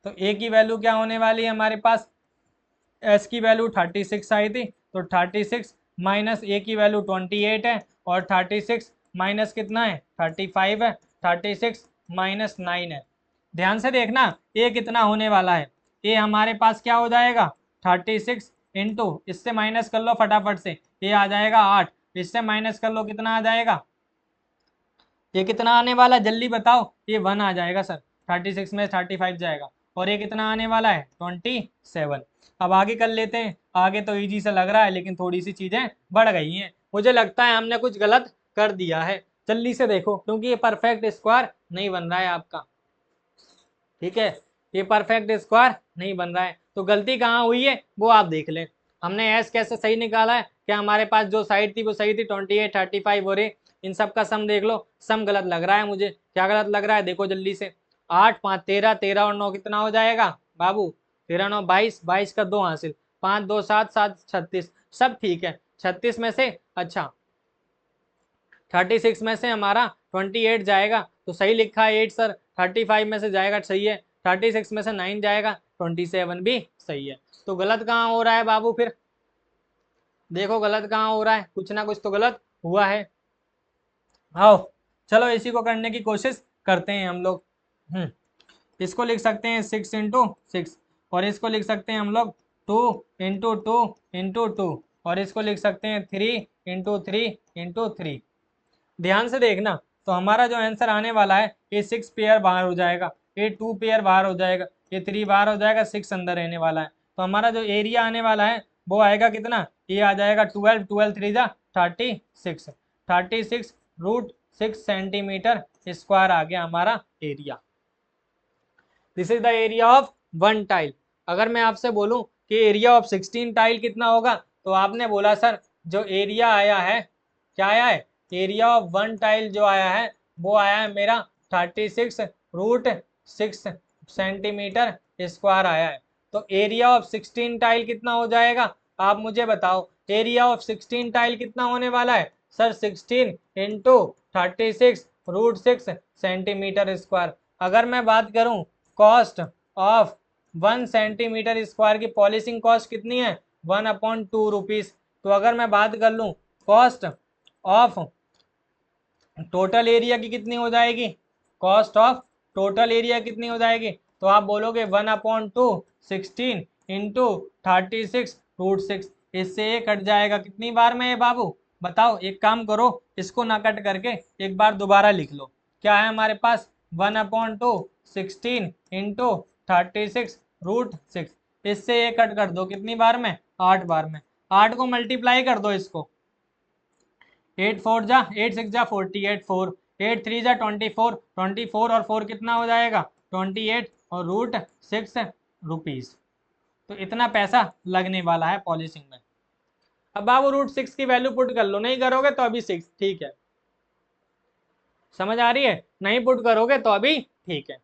तो ए की वैल्यू क्या होने वाली है हमारे पास, एस की वैल्यू 36 आई थी, तो 36 माइनस ए की वैल्यू 28 है और 36 माइनस कितना है 35 है, 36 माइनस 9 है। ध्यान से देखना ए कितना होने वाला है, ए हमारे पास क्या हो जाएगा 36 इंटू, इससे माइनस कर लो फटाफट से, ये आ जाएगा 8, इससे माइनस कर लो कितना आ जाएगा ये कितना आने वाला जल्दी बताओ, ये 1 आ जाएगा सर, 36 में 35 जाएगा, और ये कितना आने वाला है 27। अब आगे कर लेते हैं, आगे तो इजी सा लग रहा है लेकिन थोड़ी सी चीजें बढ़ गई हैं, मुझे लगता है हमने कुछ गलत कर दिया है। जल्दी से देखो, क्योंकि ये परफेक्ट स्क्वायर नहीं बन रहा है आपका, ठीक है, ये परफेक्ट स्क्वायर नहीं बन रहा है, तो गलती कहाँ हुई है वो आप देख लें। हमने एस कैसे सही निकाला है, क्या हमारे पास जो साइड थी वो सही थी, 28 35 और इन सब का सम देख लो, सम गलत लग रहा है मुझे, क्या गलत लग रहा है देखो जल्दी से। 8 5 13, 13 और 9 कितना हो जाएगा बाबू, 13 9 22, 22 का 2 हासिल, 5 2 7 7 36, सब ठीक है। 36 में से अच्छा 36 में से हमारा 28 जाएगा तो सही लिखा है 8 सर, 35 में से जाएगा सही है, 36 में से 9 जाएगा, 27 भी सही है। तो गलत कहाँ हो रहा है बाबू फिर, देखो गलत कहाँ हो रहा है, कुछ ना कुछ तो गलत हुआ है। आओ चलो इसी को करने की कोशिश करते हैं हम लोग। इसको लिख सकते हैं 6 इंटू 6, और इसको लिख सकते हैं हम लोग 2 इंटू 2 इंटू 2, और इसको लिख सकते हैं 3 इंटू 3 इंटू 3। ध्यान से देखना, तो हमारा जो आंसर आने वाला है, ये 6 पेयर बाहर हो जाएगा, ये 2 पेयर बाहर हो जाएगा, ये 3 बाहर हो जाएगा, 6 अंदर रहने वाला है। तो हमारा जो एरिया आने वाला है वो आएगा कितना, ये आ जाएगा 12, 12 3 जा 36, 36 √6 सेंटीमीटर स्क्वायर आ गया हमारा area. This is the area of 1 tile. अगर मैं आपसे बोलूं कि एरिया ऑफ 16 टाइल कितना होगा, तो आपने बोला सर जो एरिया आया है, क्या आया है, एरिया ऑफ 1 टाइल जो आया है वो आया है मेरा 36 √6 सेंटीमीटर स्क्वायर आया है। तो एरिया ऑफ 16 टाइल कितना हो जाएगा, आप मुझे बताओ, एरिया ऑफ 16 टाइल कितना होने वाला है सर, 16 इंटू 36 √6 सेंटीमीटर स्क्वायर। अगर मैं बात करूं कॉस्ट ऑफ 1 सेंटीमीटर स्क्वायर की पॉलिशिंग कॉस्ट कितनी है, 1/2 रुपीज। तो अगर मैं बात कर लूं कॉस्ट ऑफ टोटल एरिया की कितनी हो जाएगी, कॉस्ट ऑफ टोटल एरिया कितनी हो जाएगी, तो आप बोलोगे 1/2 16 इंटू 36 √6, इससे ये कट जाएगा कितनी बार में ये बाबू बताओ, एक काम करो इसको ना कट करके एक बार दोबारा लिख लो, क्या है हमारे पास 1/2 16 इंटू 36 √6, इससे ये कट कर दो कितनी बार में, 8 बार में, 8 को मल्टीप्लाई कर दो इसको, 8 4 जा 8 6 जा 48 4, 8 3 जा 24, 24 और 4 कितना हो जाएगा 28 और √6 रुपीज। तो इतना पैसा लगने वाला है पॉलिशिंग में। अब बाबू √6 की वैल्यू पुट कर लो, नहीं करोगे तो अभी 6, ठीक है, समझ आ रही है, नहीं पुट करोगे तो अभी ठीक है।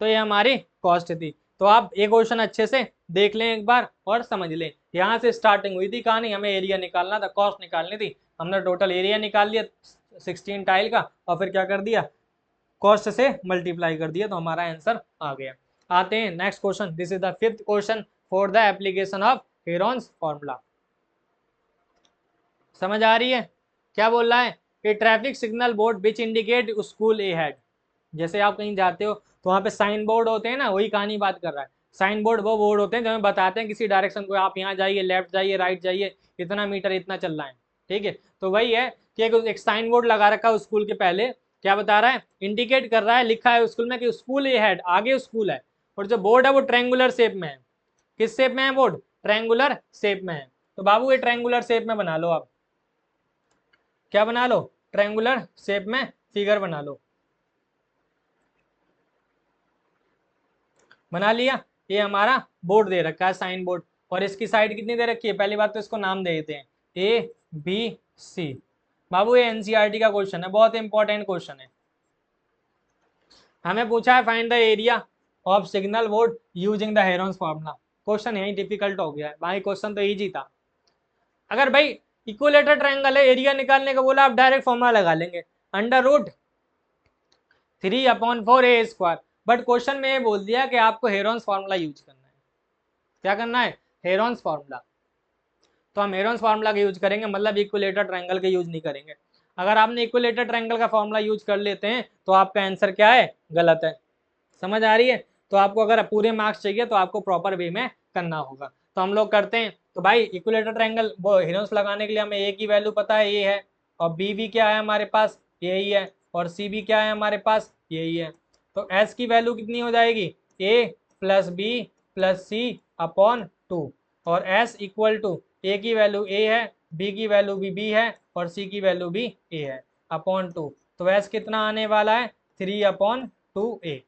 तो ये हमारी कॉस्ट थी। तो आप ये क्वेश्चन अच्छे से देख लें एक बार और समझ लें, यहाँ से स्टार्टिंग हुई थी कहानी, हमें एरिया निकालना था, कॉस्ट निकालनी थी, हमने टोटल एरिया निकाल लिया 16 टाइल का, और फिर क्या कर दिया कॉस्ट से मल्टीप्लाई कर दिया, तो हमारा आंसर आ गया। आते हैं next question, this is the 5th question for the application of Heron's formula. समझ आ रही है, क्या बोल रहा है कि traffic signal board which indicate school A head, जैसे आप कहीं जाते हो तो वहाँ पे साइन बोर्ड होते हैं ना, वही कहानी बात कर रहा है। साइन बोर्ड वो बोर्ड होते हैं जो हमें बताते हैं किसी डायरेक्शन को, आप यहाँ जाइए, लेफ्ट जाइए, राइट जाइए, इतना मीटर इतना चल रहा है, ठीक है। तो वही है कि एक साइन बोर्ड लगा रखा है स्कूल के पहले, क्या बता रहा है, इंडिकेट कर रहा है, लिखा है स्कूल में कि स्कूल ए हेड, आगे स्कूल है, और जो बोर्ड है वो ट्रायंगुलर शेप में है। किस शेप में है बोर्ड, ट्रायंगुलर शेप में है। तो बाबू ये ट्रायंगुलर शेप में बना लो आप, क्या बना लो, ट्रायंगुलर शेप में फिगर बना लो, बना लिया। ये हमारा बोर्ड दे रखा है साइन बोर्ड, और इसकी साइड कितनी दे रखी है, पहली बात तो इसको नाम दे देते हैं ABC। बाबू ये एनसीईआरटी का क्वेश्चन है, बहुत इंपॉर्टेंट क्वेश्चन है। हमें पूछा है find the area of signal board using the Heron's formula. Question यही डिफिकल्ट हो गया है, बाकी क्वेश्चन तो इजी था। अगर भाई इक्विलेटर ट्रायंगल है, एरिया निकालने का बोला, आप डायरेक्ट फॉर्मूला लगा लेंगे, √3/4 a²। बट क्वेश्चन में ये बोल दिया कि आपको हेरॉन्स फार्मूला यूज करना है, क्या करना है, हेरॉन्स फार्मूला। तो हम हेरॉन्स फार्मूला का यूज करेंगे, मतलब इक्विलेटर ट्रायंगल का यूज नहीं करेंगे। अगर आपने इक्विलेटर ट्रायंगल का फार्मूला यूज कर लेते हैं तो आपका आंसर क्या है, गलत है। समझ आ रही है, तो आपको अगर पूरे मार्क्स चाहिए तो आपको प्रॉपर वे में करना होगा। तो हम लोग करते हैं, तो भाई इक्विलेटर ट्रायंगल वो हेरॉन्स लगाने के लिए हमें ए की वैल्यू पता है, ये है, और बी भी क्या है हमारे पास, यही है, और सी भी क्या है हमारे पास, यही है। तो एस की वैल्यू कितनी हो जाएगी, ए प्लस बी प्लस सी अपॉन 2, और एस इक्वल टू ए की वैल्यू ए है, बी की वैल्यू भी बी है, और सी की वैल्यू भी ए है, अपॉन 2। तो एस कितना आने वाला है, 3/2a।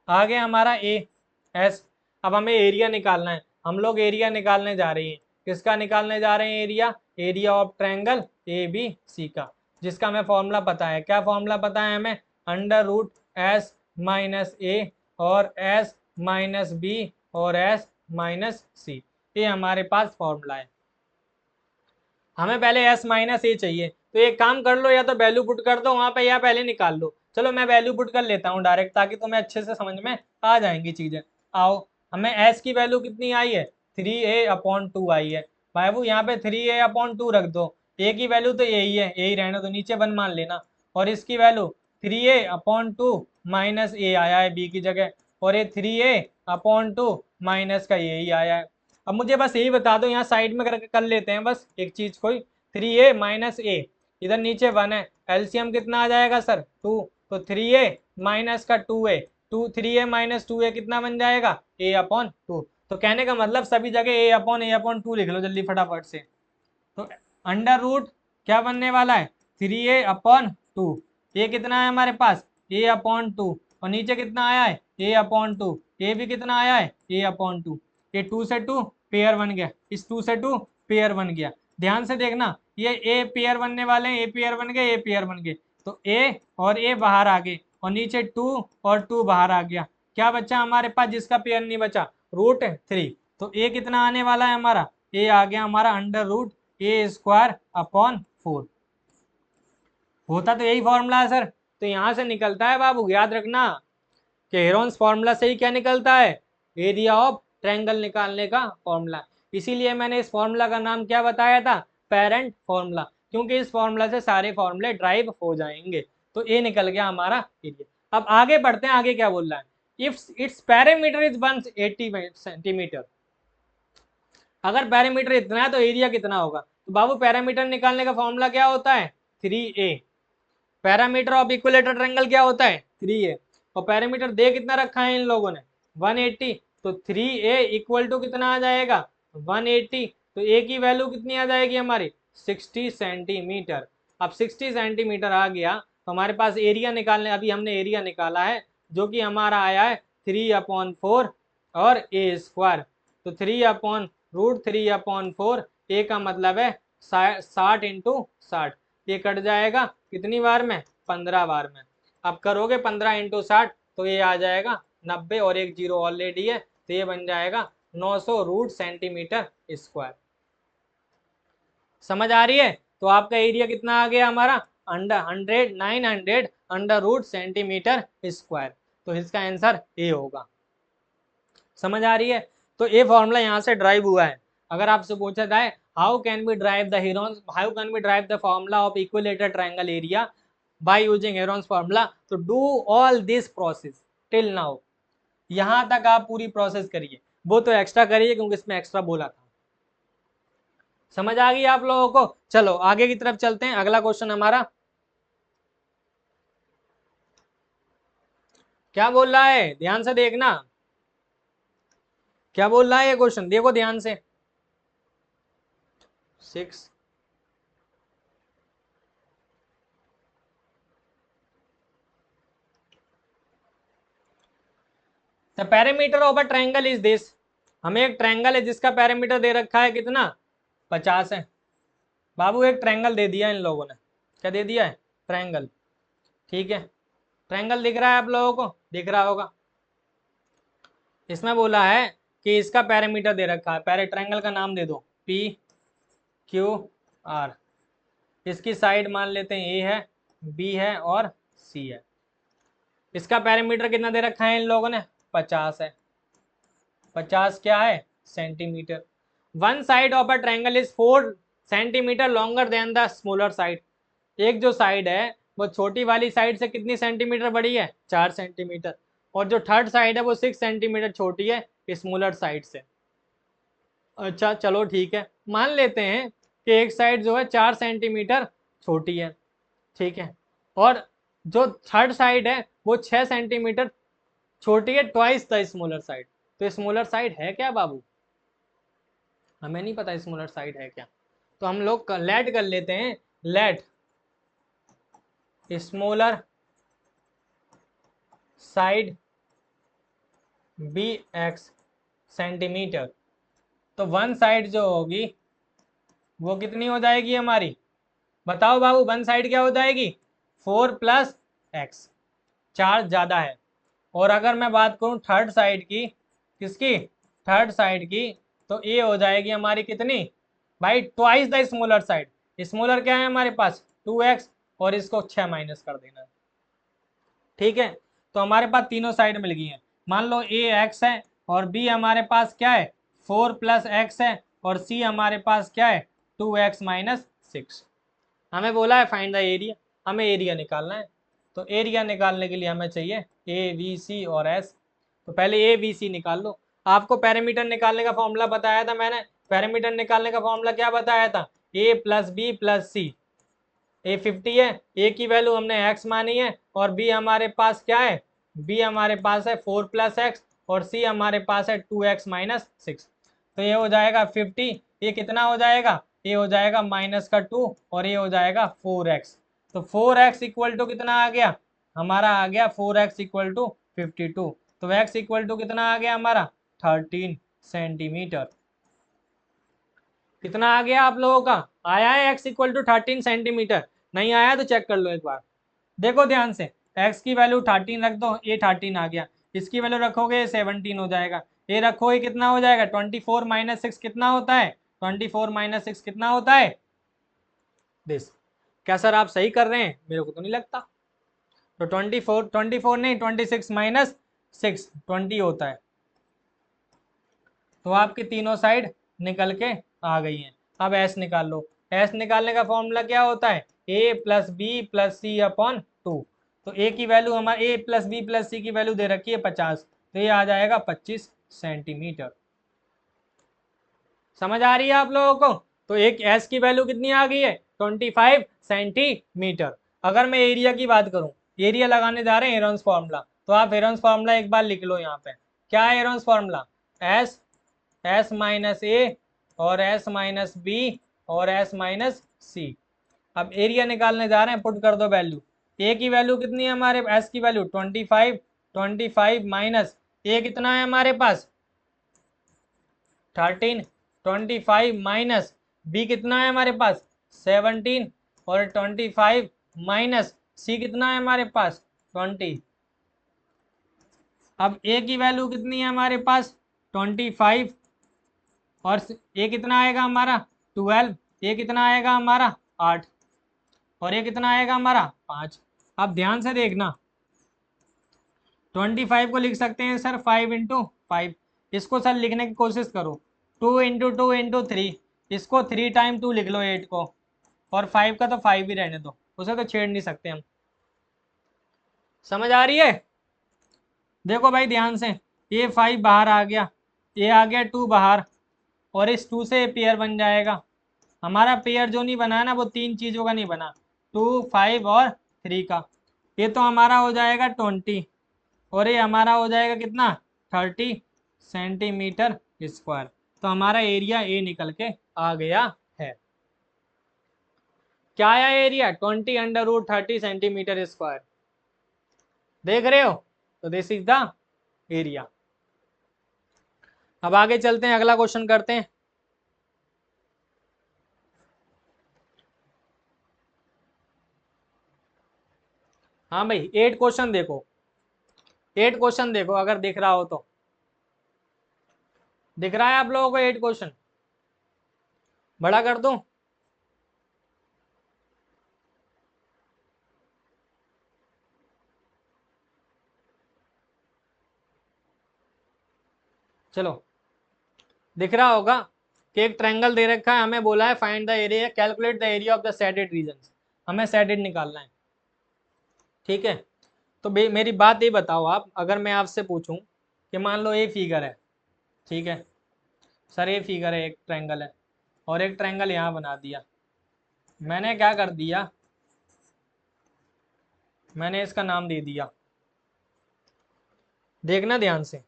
आ गया हमारा ए एस। अब हमें एरिया निकालना है, हम लोग एरिया निकालने जा रहे हैं। किसका निकालने जा रहे हैं area, area of triangle A B C का, जिसका हमें फॉर्मूला पता है। क्या फॉर्मूला पता है हमें, under root S minus A और एस माइनस बी और एस माइनस सी, ये हमारे पास फॉर्मूला है। हमें पहले एस माइनस ए चाहिए, तो एक काम कर लो, या तो वैल्यू पुट कर दो वहां पे या पहले निकाल लो। चलो मैं वैल्यू पुट कर लेता हूँ डायरेक्ट, ताकि तुम्हें अच्छे से समझ में आ जाएंगी चीजें। आओ, हमें एस की वैल्यू कितनी आई है, 3a/2 आई है। बाबू यहाँ पे 3a/2 रख दो, ए की वैल्यू तो यही है, यही रहने दो, नीचे 1 मान लेना। और इसकी वैल्यू 3a/2 माइनस ए आया है बी की जगह, और ये 3a/2 माइनस का यही आया है। अब मुझे बस यही बता दो, यहाँ साइड में कर लेते हैं बस एक चीज कोई, 3a माइनस ए, इधर नीचे 1 है, एलसीएम कितना आ जाएगा सर, 2। तो 3a माइनस का 2a, 3a माइनस 2a कितना बन जाएगा, a/2। तो कहने का मतलब सभी जगह a/2 लिख लो जल्दी फटाफट से। तो अंडर रूट क्या बनने वाला है, 3a/2, ये कितना है हमारे पास, a/2, और नीचे कितना आया है, a/2, ये भी कितना आया है, a/2। ये 2 से 2 पेयर बन गया, इस 2 से 2 पेयर बन गया। ध्यान से देखना, ये ए पेयर बनने वाले हैं, ए पेयर बन गए, ए पेयर बन गए, तो ए और ए बाहर आ गए, और नीचे 2 और 2 बाहर आ गया। क्या बचा हमारे पास, जिसका पेयर नहीं बचा, √3। तो ए कितना आने वाला है हमारा, ए आ गया हमारा अंडर रूट a²/4। होता तो यही फॉर्मूला है सर। तो यहां से निकलता है बाबू, याद रखना कि हेरोन्स फॉर्मूला से ही क्या निकलता है, एरिया ऑफ ट्रायंगल निकालने का फॉर्मूला। इसीलिए मैंने इस फॉर्मूला का नाम क्या बताया था, पेरेंट फॉर्मूला, क्योंकि इस फॉर्मूला से सारे फॉर्मूले ड्राइव हो जाएंगे। तो ये निकल गया हमारा एरिया। अब आगे बढ़ते हैं, आगे क्या बोल रहा है, if it's parameter is 180 centimetre, अगर पैरामीटर इतना है तो एरिया कितना होगा। तो बाबू पैरामीटर निकालने का फॉर्मूला क्या होता है, 3a। Parameter of equilateral triangle क्या होता है, 3a। और पैरामीटर दे कितना रखा है इन लोगों ने, 180। तो 3a इक्वल टू कितना आ जाएगा, 180। तो a की वैल्यू कितनी आ जाएगी हमारी, 60 सेंटीमीटर। अब 60 सेंटीमीटर आ गया, तो हमारे पास एरिया निकालने, अभी हमने एरिया निकाला है, जो कि हमारा आया है 3/4 और a²। तो 3/√3/4, ए का मतलब है 60 × 60, ये कट जाएगा कितनी बार में, 15 बार में। अब करोगे 15 × 60 तो ये आ जाएगा 90, और एक जीरो ऑलरेडी है, तो ये बन जाएगा 900 √cm²। समझ आ रही है। तो आपका एरिया कितना आ गया हमारा, अंडर 900 √cm²। तो इसका आंसर ए होगा। समझ आ रही है। तो ये फॉर्मूला यहाँ से ड्राइव हुआ है। अगर आपसे पूछा जाए how can we derive the formula of equilateral triangle area by using Heron's formula, तो do all this process till now. यहां तक आप पूरी प्रोसेस करिए, वो तो एक्स्ट्रा करिए क्योंकि इसमें एक्स्ट्रा बोला था। समझ आ गई आप लोगों को। चलो आगे की तरफ चलते हैं, अगला क्वेश्चन हमारा क्या बोल रहा है, ध्यान से देखना क्या बोल रहा है ये क्वेश्चन, देखो ध्यान से। 6 the parameter of a triangle is this. हमें एक ट्रायंगल है जिसका पैरामीटर दे रखा है कितना, 50 है। बाबू एक ट्रायंगल दे दिया इन लोगों ने, क्या दे दिया है, ट्रायंगल। ठीक है, ट्रायंगल दिख रहा है आप लोगों को, दिख रहा होगा। इसमें बोला है कि इसका पैरामीटर दे रखा है, पहले ट्रायंगल का नाम दे दो, PQR। इसकी साइड मान लेते हैं ए है, बी है और सी है। इसका पैरामीटर कितना दे रखा है इन लोगों ने, 50 है। 50 क्या है, centimetre. One side of a triangle is 4 centimetre longer than the smaller side. एक जो साइड है वो छोटी वाली साइड से कितनी सेंटीमीटर बड़ी है, 4 सेंटीमीटर। और जो थर्ड साइड है वो 6 सेंटीमीटर छोटी है स्मॉलर साइड से। अच्छा चलो ठीक है, मान लेते हैं कि एक साइड जो है 4 सेंटीमीटर छोटी है, ठीक है। और जो थर्ड साइड है वो 6 सेंटीमीटर छोटी है, ट्वाइस द स्मॉलर साइड। तो स्मॉलर साइड है क्या बाबू? हमें नहीं पता स्मॉलर साइड है क्या, तो हम लोग लेट कर लेते हैं, let smaller side be X centimetre. तो वन साइड जो होगी वो कितनी हो जाएगी हमारी? बताओ बाबू, वन साइड क्या हो जाएगी? 4 प्लस एक्स, 4 ज़्यादा है। और अगर मैं बात करूं थर्ड साइड की, किसकी? थर्ड साइड की, तो ये हो जाएगी हमारी कितनी भाई? Twice the smaller side. Smaller क्या है हमारे पास? 2x, और इसको 6 माइनस कर देना है। ठीक है, तो हमारे पास तीनों साइड मिल गई हैं। मान लो ए एक्स है और बी हमारे पास क्या है? 4 प्लस एक्स है, और सी हमारे पास क्या है? 2x minus 6। हमें बोला है फाइंड द एरिया, हमें एरिया निकालना है। तो एरिया निकालने के लिए हमें चाहिए ए बी सी और एस। तो पहले ए बी सी निकाल लो। आपको पैरामीटर निकालने का फॉर्मूला बताया था मैंने। पैरामीटर निकालने का फॉर्मूला क्या बताया था? ए प्लस बी प्लस सी। ए 50 है, ए की वैल्यू हमने एक्स मानी है, और बी हमारे पास क्या है? बी हमारे पास है 4 प्लस एक्स, और सी हमारे पास है 2x माइनस 6। तो ये हो जाएगा 50, ये कितना हो जाएगा? ये हो जाएगा माइनस का 2, और ये हो जाएगा 4x। तो 4x इक्वल टू कितना आ गया हमारा? आ गया 4x इक्वल टू 52। तो x इक्वल टू कितना आ गया हमारा? 13 सेंटीमीटर। कितना आ गया आप लोगों का? आया है x इक्वल टू 13 सेंटीमीटर? नहीं आया तो चेक कर लो एक बार, देखो ध्यान से। x की वैल्यू 13 रख दो, ये 13 आ गया। इसकी वैल्यू रखोगे 17 हो जाएगा। ये रखोगे कितना हो जाएगा? 24 माइनस 6 कितना होता है? 24 माइनस 6 कितना होता है? दिस। क्या सर आप सही कर रहे हैं? मेरे को तो नहीं लगता। तो 24 नहीं, 26 माइनस 6 20 होता है। तो आपकी तीनों साइड निकल के आ गई हैं। अब एस निकाल लो। एस निकालने का फॉर्मूला क्या होता है? ए प्लस बी प्लस सी अपॉन 2। तो ए की वैल्यू हमारे ए प्लस बी प्लस सी की वैल्यू दे रखी है 50, तो ये आ जाएगा 25 सेंटीमीटर। समझ आ रही है आप लोगों को? तो एक एस की वैल्यू कितनी आ गई है? 25 सेंटीमीटर। अगर मैं एरिया की बात करूं, एरिया लगाने जा रहे हैं हेरोन्स फार्मूला, तो आप हेरोन्स फार्मूला एक बार लिख लो यहाँ पे। क्या है Heron's formula? S S minus A, और एस माइनस बी, और एस माइनस सी। अब एरिया निकालने जा रहे हैं, पुट कर दो वैल्यू। ए की वैल्यू कितनी है हमारे? एस की वैल्यू 25, 25 माइनस ए कितना है हमारे पास? 13, 25 माइनस बी कितना है हमारे पास? 17, और 25 माइनस सी कितना है हमारे पास? 20। अब ए की वैल्यू कितनी है हमारे पास? 25, और ये कितना आएगा हमारा? 12। ये कितना आएगा हमारा? 8। और ये कितना आएगा हमारा? 5। अब ध्यान से देखना, 25 को लिख सकते हैं सर 5 इंटू 5। इसको सर लिखने की कोशिश करो, 2 इंटू 2 इंटू 3। इसको 3 टाइम 2 लिख लो 8 को, और 5 का तो 5 ही रहने दो, उसे तो छेड़ नहीं सकते हम। समझ आ रही है? देखो भाई ध्यान से, ये 5 बाहर आ गया, ये आ गया 2 बाहर, और इस 2 से पेयर बन जाएगा। हमारा पेयर जो नहीं बना ना, वो 3 चीज़ों का नहीं बना, 2, 5 और 3 का। ये तो हमारा हो जाएगा 20, और ये हमारा हो जाएगा कितना? 30 सेंटीमीटर स्क्वायर। तो हमारा एरिया ए निकल के आ गया है। क्या आया एरिया? 20 √30 centimetre square. देख रहे हो? तो दिस इज द एरिया। अब आगे चलते हैं, अगला क्वेश्चन करते हैं। हाँ भाई 8 क्वेश्चन देखो, 8 क्वेश्चन देखो, अगर दिख रहा हो तो। दिख रहा है आप लोगों को 8 क्वेश्चन? बड़ा कर दूं? चलो, दिख रहा होगा कि एक ट्रायंगल दे रखा है, हमें बोला है find the area, calculate the area of the shaded region. हमें शेडेड निकालना है। ठीक है, तो मेरी बात ये बताओ आप, अगर मैं आपसे पूछूं कि मान लो ये फिगर है, ठीक है सर, ये फिगर है, एक ट्रायंगल है, और एक ट्रायंगल यहाँ बना दिया। मैंने क्या कर दिया, मैंने इसका नाम दे दिया, देखना ध्यान से।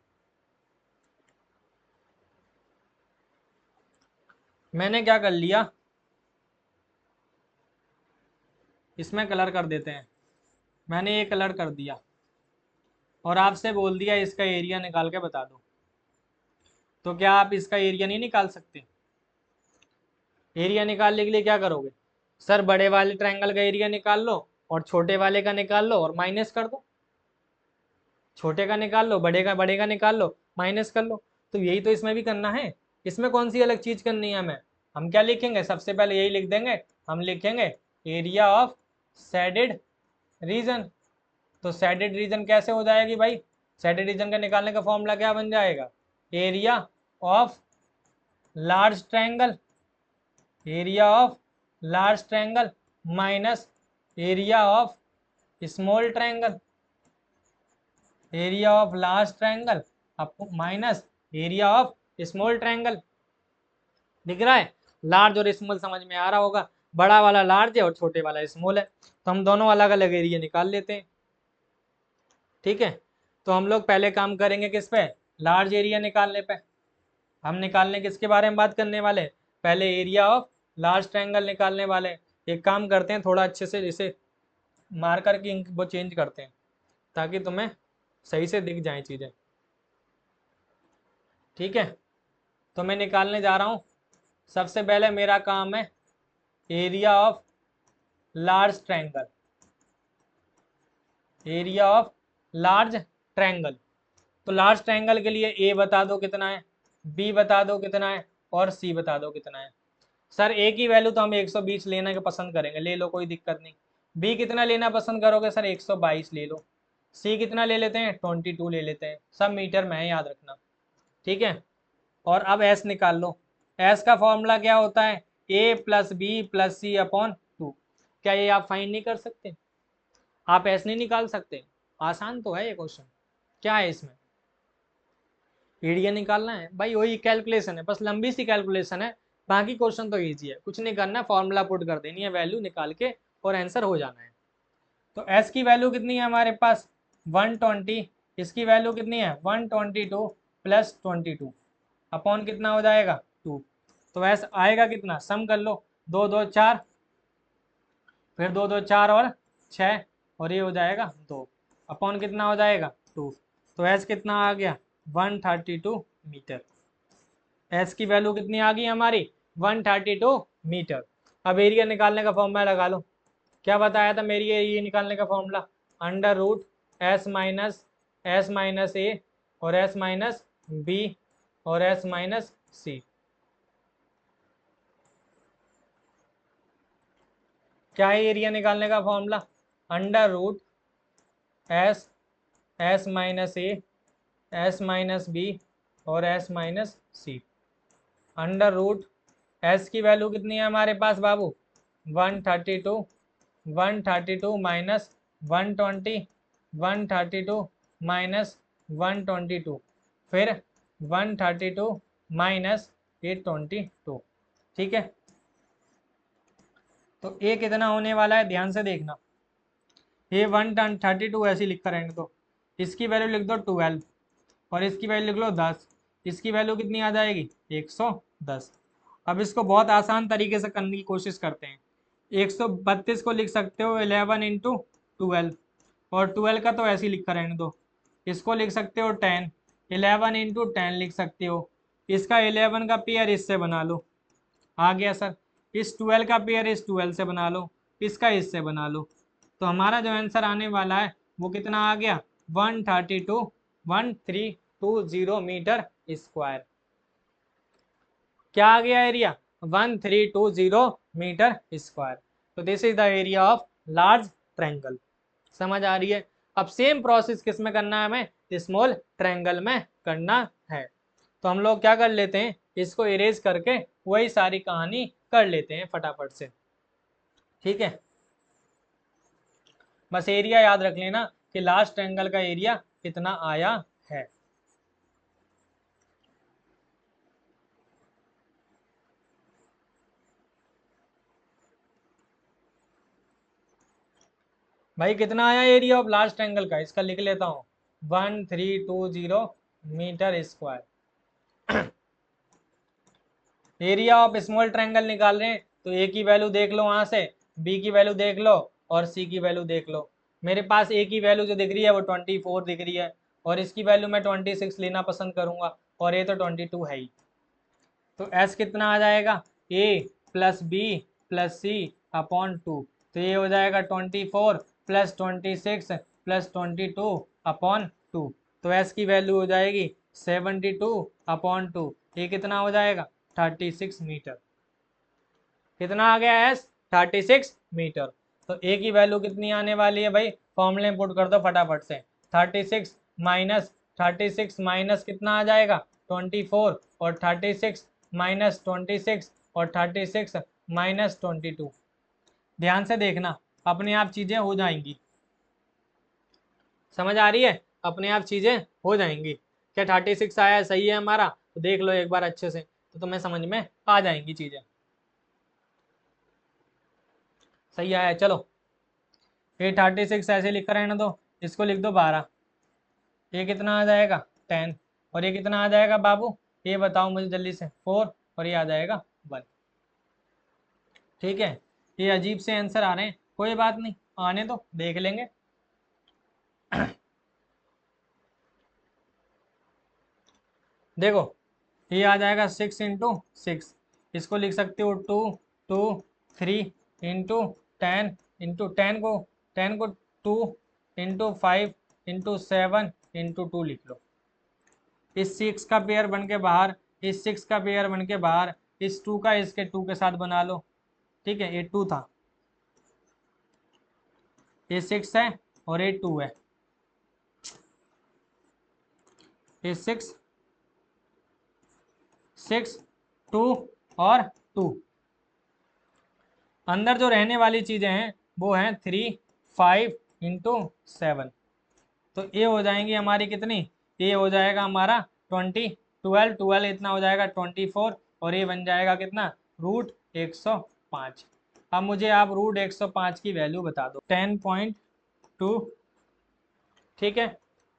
मैंने क्या कर लिया, इसमें कलर कर देते हैं। मैंने ये कलर कर दिया और आपसे बोल दिया इसका एरिया निकाल के बता दो। तो क्या आप इसका एरिया नहीं निकाल सकते? एरिया निकालने के लिए क्या करोगे? सर बड़े वाले ट्रायंगल का एरिया निकाल लो और छोटे वाले का निकाल लो और माइनस कर दो। छोटे का निकाल लो, बड़े का निकाल लो, माइनस कर लो। तो यही तो इसमें भी करना है। इसमें कौन सी अलग चीज करनी है हमें? हम क्या लिखेंगे? सबसे पहले यही लिख देंगे, हम लिखेंगे एरिया ऑफ शेडेड रीजन। तो शेडेड रीजन कैसे हो जाएगी भाई? शेडेड रीजन का निकालने का फॉर्मूला क्या बन जाएगा? Area of large triangle, area of large triangle minus area of small triangle, area of large triangle minus area of small triangle. दिख रहा है? लार्ज और स्मॉल समझ में आ रहा होगा। बड़ा वाला लार्ज है और छोटे वाला स्मॉल है, तो हम दोनों अलग अलग एरिया निकाल लेते हैं। ठीक है, तो हम लोग पहले काम करेंगे किस पे? लार्ज एरिया निकालने पे। हम निकालने किसके बारे में बात करने वाले? पहले एरिया ऑफ लार्ज ट्रायंगल निकालने वाले। एक काम करते हैं, थोड़ा अच्छे से इसे मार्कर की इंक वो चेंज करते हैं ताकि तुम्हें सही से दिख जाए चीजें। ठीक है, तो मैं निकालने जा रहा हूं। सबसे पहले मेरा काम है area of large triangle, area of large triangle. तो लार्ज ट्रायंगल के लिए ए बता दो कितना है, बी बता दो कितना है और सी बता दो कितना है। सर ए की वैल्यू तो हम 120 लेना के पसंद करेंगे, ले लो कोई दिक्कत नहीं। बी कितना लेना पसंद करोगे? सर 122 ले लो। सी कितना ले लेते हैं? 22 ले लेते हैं। सब मीटर में है, याद रखना। ठीक है, और अब एस निकाल लो। एस का फॉर्मूला क्या होता है? ए प्लस बी प्लस सी अपॉन 2। क्या ये आप फाइंड नहीं कर सकते? आप एस नहीं निकाल सकते? आसान तो है ये क्वेश्चन। क्या है इसमें? एरिया निकालना है भाई, वही कैलकुलेशन है, बस लंबी सी कैलकुलेशन है। बाकी क्वेश्चन तो इजी है, कुछ नहीं करना, फॉर्मूला पुट कर देनी है, वैल्यू निकाल के और आंसर हो जाना है। तो एस की वैल्यू कितनी है हमारे पास? 120। इसकी वैल्यू कितनी है? 122 प्लस 22 अपॉन कितना हो जाएगा? 2। तो एस आएगा कितना? सम कर लो, 2 2 4, फिर 2 2 4 और 6, और ये हो जाएगा 2 अपॉन कितना हो जाएगा? 2। तो एस कितना आ गया? 132 मीटर। एस की वैल्यू कितनी आ गई हमारी? 132 मीटर। अब एरिया निकालने का फॉर्मूला लगा लो। क्या बताया था मेरी एरिया निकालने का formula? Under root S minus A और एस माइनस बी और एस माइनस सी। क्या है एरिया निकालने का formula? Under root S minus A, S minus B और S minus C. Under root S की वैल्यू कितनी है हमारे पास बाबू? 132, 132 माइनस 120, 132 माइनस 122, फिर 132 माइनस 822। ठीक है, तो ए कितना होने वाला है ध्यान से देखना। ये 132 ऐसे लिखा रहने दो, इसकी वैल्यू लिख दो 12 और इसकी वैल्यू लिख लो 10। इसकी वैल्यू कितनी आ जाएगी? 110। अब इसको बहुत आसान तरीके से करने की कोशिश करते हैं। 132 को लिख सकते हो 11 इंटू 12, और 12 का तो ऐसे ही लिखा रहने दो। इसको लिख सकते हो 10, 11 इंटू 10 लिख सकते हो। इसका 11 का पेयर इससे बना लो, आ गया सर। इस 12 का पेयर इस 12 से बना लो, इसका इससे बना लो। तो हमारा जो आंसर आने वाला है वो कितना आ गया? 1320 मीटर स्क्वायर। क्या आ गया एरिया? 1320 metre square. तो this is the area of large triangle. समझ आ रही है? अब सेम प्रोसेस किस में करना है हमें? स्मॉल ट्रायंगल में करना है। तो हम लोग क्या कर लेते हैं, इसको इरेज करके वही सारी कहानी कर लेते हैं फटाफट से। ठीक है, बस एरिया याद रख लेना कि लास्ट ट्रायंगल का एरिया कितना आया है। भाई कितना आया एरिया ऑफ लार्ज ट्रायंगल का, इसका लिख लेता हूँ 1320 metre square. Area of small triangle निकाल रहे हैं तो ए की वैल्यू देख लो वहां से, बी की वैल्यू देख लो और सी की वैल्यू देख लो। मेरे पास ए की वैल्यू जो दिख रही है वो 24 दिख रही है और इसकी वैल्यू मैं 26 लेना पसंद करूंगा और ये तो 22 है ही। तो एस कितना आ जाएगा, ए प्लस बी प्लस सी अपॉन 2, तो ये हो जाएगा 24 प्लस 26 प्लस 22 अपॉन 2। तो एस की वैल्यू हो जाएगी 72 अपॉन 2, ये कितना हो जाएगा 36 मीटर। कितना आ गया एस, 36 मीटर। तो ए की वैल्यू कितनी आने वाली है भाई, फॉर्मूले पुट कर दो फटाफट से। 36 माइनस 36 माइनस कितना आ जाएगा 24 और 36 माइनस 26 और 36 माइनस 22। ध्यान से देखना अपने आप चीजें हो जाएंगी, समझ आ रही है, अपने आप चीजें हो जाएंगी। क्या 36 आया सही है हमारा, तो देख लो एक बार अच्छे से तो तुम्हें समझ में आ जाएंगी चीजें। सही आया, चलो ये 36 ऐसे लिख कर रहने दो, इसको लिख दो 12। ये कितना आ जाएगा 10 और ये कितना आ जाएगा बाबू, ये बताओ मुझे जल्दी से, 4 और ये आ जाएगा 1। ठीक है, ये अजीब से आंसर आ रहे हैं, कोई बात नहीं आने दो देख लेंगे। देखो ये आ जाएगा 6 इंटू 6, इसको लिख सकते हो 2 2 3 इंटू 10 इंटू 10 को 2 इंटू 5 इंटू 7 इंटू 2 लिख लो। इस 6 का पेयर बन के बाहर, इस 6 का पेयर बन के बाहर, इस 2 का इसके 2 के साथ बना लो। ठीक है, ये 2 था, ये 6 है और ये 2 है, ये 6 6 2 और 2। अंदर जो रहने वाली चीजें हैं वो हैं 3 5 इंटू 7, तो ये हो जाएंगी हमारी कितनी, ये हो जाएगा हमारा 20 12 12 इतना हो जाएगा 24 और ये बन जाएगा कितना रूट 105। अब मुझे आप रूट 105 की वैल्यू बता दो, 10.2। ठीक है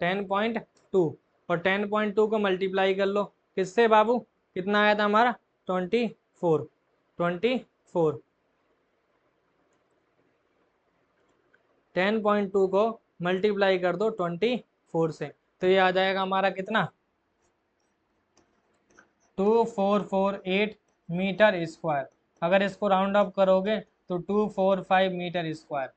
10.2 और 10.2 को मल्टीप्लाई कर लो किससे बाबू, कितना आया था हमारा 24 24। 10.2 को मल्टीप्लाई कर दो 24 से, तो ये आ जाएगा हमारा कितना 2448 मीटर स्क्वायर। अगर इसको राउंड अप करोगे तो 245 मीटर स्क्वायर।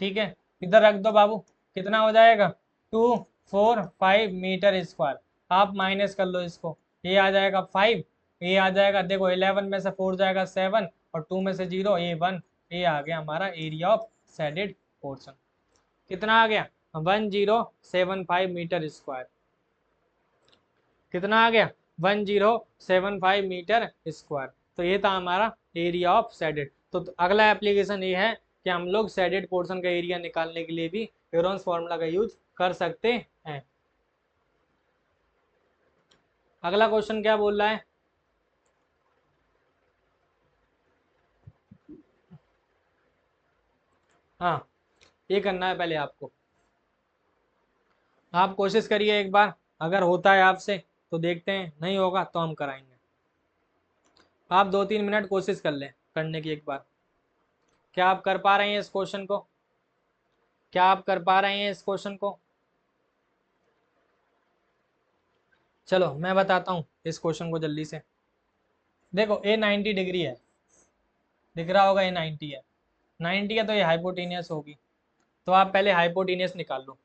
ठीक है, इधर रख दो बाबू, कितना हो जाएगा 245 मीटर स्क्वायर। आप माइनस कर लो इसको, ये आ जाएगा 5, ये आ जाएगा देखो 11 में से 4 जाएगा 7 और 2 में से 0 ये 1। ये आ गया हमारा एरिया ऑफ शेडेड पोर्शन, कितना आ गया 1075 मीटर स्क्वायर। कितना आ गया 1075 मीटर स्क्वायर। तो ये था हमारा एरिया ऑफ शेडेड। तो अगला एप्लीकेशन ये है कि हम लोग शेडेड पोर्शन का एरिया निकालने के लिए भी हेरोन्स फार्मूला का यूज कर सकते हैं। अगला क्वेश्चन क्या बोल रहा है, हाँ ये करना है पहले आपको, आप कोशिश करिए एक बार, अगर होता है आपसे तो देखते हैं, नहीं होगा तो हम कराएंगे। आप 2-3 मिनट कोशिश कर लें करने की एक बार। क्या आप कर पा रहे हैं इस क्वेश्चन को, क्या आप कर पा रहे हैं इस क्वेश्चन को। चलो मैं बताता हूँ इस क्वेश्चन को जल्दी से। देखो ए 90 डिग्री है, दिख रहा होगा ये 90 है, 90 है तो ये हाइपोटेनियस होगी। तो आप पहले हाइपोटेनियस निकाल लो।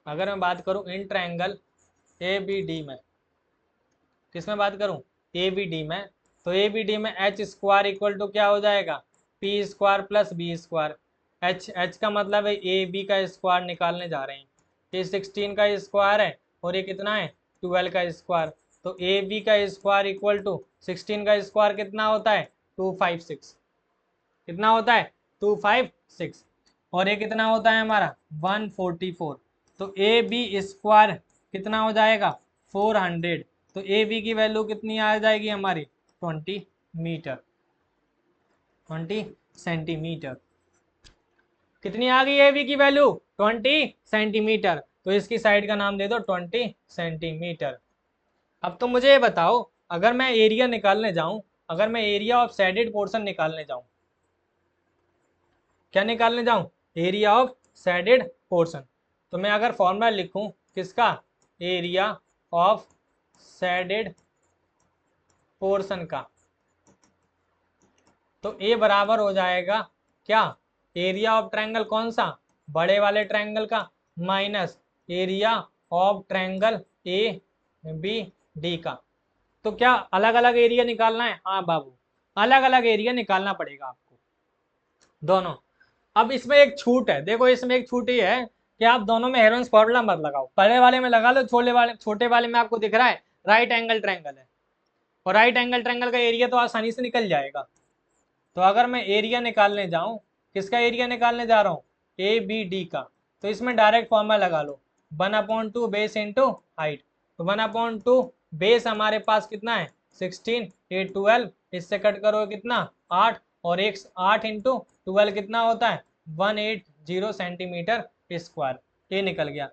अगर मैं बात करूँ in triangle A B D में, किसमें बात करूँ ए बी डी में, तो ए बी डी में एच स्क्वायर इक्वल टू क्या हो जाएगा P square plus B square. H का मतलब है ए बी का स्क्वायर निकालने जा रहे हैं, ये 16 का स्क्वायर है और ये कितना है 12 का स्क्वायर। तो ए बी का स्क्वायर इक्वल टू 16 का स्क्वायर कितना होता है 256, कितना होता है 256 और ये कितना होता है हमारा 144। तो ए बी स्क्वायर कितना हो जाएगा 400। तो ए बी की वैल्यू कितनी आ जाएगी हमारी 20 मीटर, 20 सेंटीमीटर। कितनी आ गई ए बी की वैल्यू 20 सेंटीमीटर, तो इसकी साइड का नाम दे दो 20 सेंटीमीटर। अब तो मुझे ये बताओ, अगर मैं एरिया निकालने जाऊं, अगर मैं एरिया ऑफ शेडेड पोर्शन निकालने जाऊं, क्या निकालने जाऊं, एरिया ऑफ शेडेड पोर्शन, तो मैं अगर फॉर्मूला लिखूं किसका, एरिया ऑफ शेडेड पोर्शन का, तो ए बराबर हो जाएगा क्या, एरिया ऑफ ट्रायंगल कौन सा, बड़े वाले ट्रायंगल का, minus area of triangle A B D का। तो क्या अलग अलग एरिया निकालना है, हाँ बाबू, अलग अलग एरिया निकालना पड़ेगा आपको दोनों। अब इसमें एक छूट है, देखो इसमें एक छूट ये है कि आप दोनों में हेरोन्स फॉर्मूला मत लगाओ, बड़े वाले में लगा लो, छोटे वाले में आपको दिख रहा है राइट एंगल ट्रायंगल है, और राइट एंगल ट्रायंगल का एरिया तो आसानी से निकल जाएगा। तो अगर मैं एरिया निकालने जाऊं, किसका एरिया निकालने जा रहा हूँ, ए बी डी का, तो इसमें डायरेक्ट फॉर्मूला लगा लो 1/2 बेस इंटू हाइट। तो 1/2 बेस हमारे पास कितना है 16, ए 12, इससे कट करो कितना 8, और एक 8 इंटू 12 कितना होता है 180 सेंटीमीटर स्क्वायर, ये निकल गया।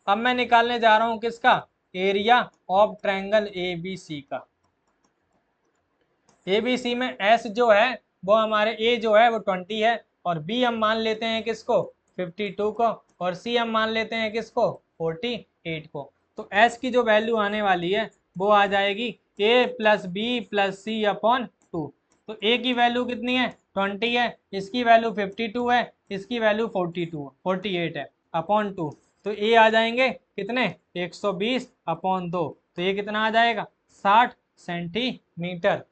अब मैं निकालने जा रहा हूँ किसका, area of triangle A B C का। ए बी सी में एस जो है वो हमारे ए जो है वो 20 है, और बी हम मान लेते हैं किसको 52 को, और सी हम मान लेते हैं किसको 48 को। तो एस की जो वैल्यू आने वाली है वो आ जाएगी ए प्लस बी प्लस सी अपॉन 2। तो ए की वैल्यू कितनी है 20 है, इसकी वैल्यू 52 है, इसकी वैल्यू 48 है अपॉन 2। तो ए आ जाएंगे कितने 120 अपॉन 2, तो ये कितना आ जाएगा 60 सेंटीमीटर।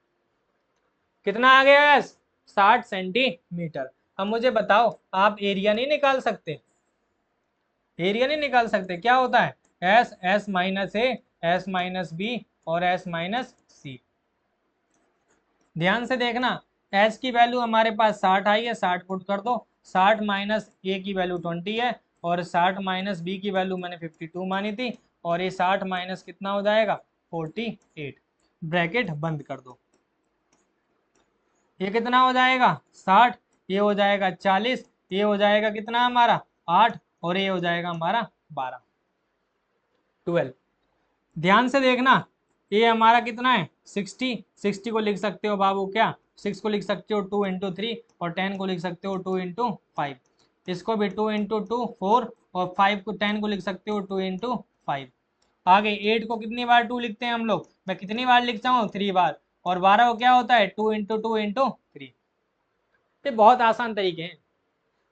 कितना आ गया एस 60 सेंटीमीटर। अब मुझे बताओ आप एरिया नहीं निकाल सकते, एरिया नहीं निकाल सकते, क्या होता है S, S minus A, S minus B और एस माइनस सी। ध्यान से देखना, एस की वैल्यू हमारे पास 60 आई है, 60 पुट कर दो, 60 माइनस ए की वैल्यू 20 है, और 60 माइनस बी की वैल्यू मैंने 52 मानी थी, और ये 60 माइनस कितना हो जाएगा 48, ब्रैकेट बंद कर दो। ये कितना हो जाएगा 60, ये हो जाएगा 40, ये हो जाएगा कितना हमारा 8, और ये हो जाएगा हमारा 12, 12। ध्यान से देखना, ये हमारा कितना है 60, 60 को लिख सकते हो बाबू क्या, 6 को लिख सकते हो 2 इंटू 3, और 10 को लिख सकते हो 2 इंटू 5, इसको भी 2 इंटू 2 4, और 5 को 10 को लिख सकते हो 2 इंटू 5। आगे 8 को कितनी बार 2 लिखते हैं हम लोग, मैं कितनी बार लिखता हूँ 3 बार, और 12 को क्या होता है 2 इंटू 2 इंटू 3। ये बहुत आसान तरीके हैं।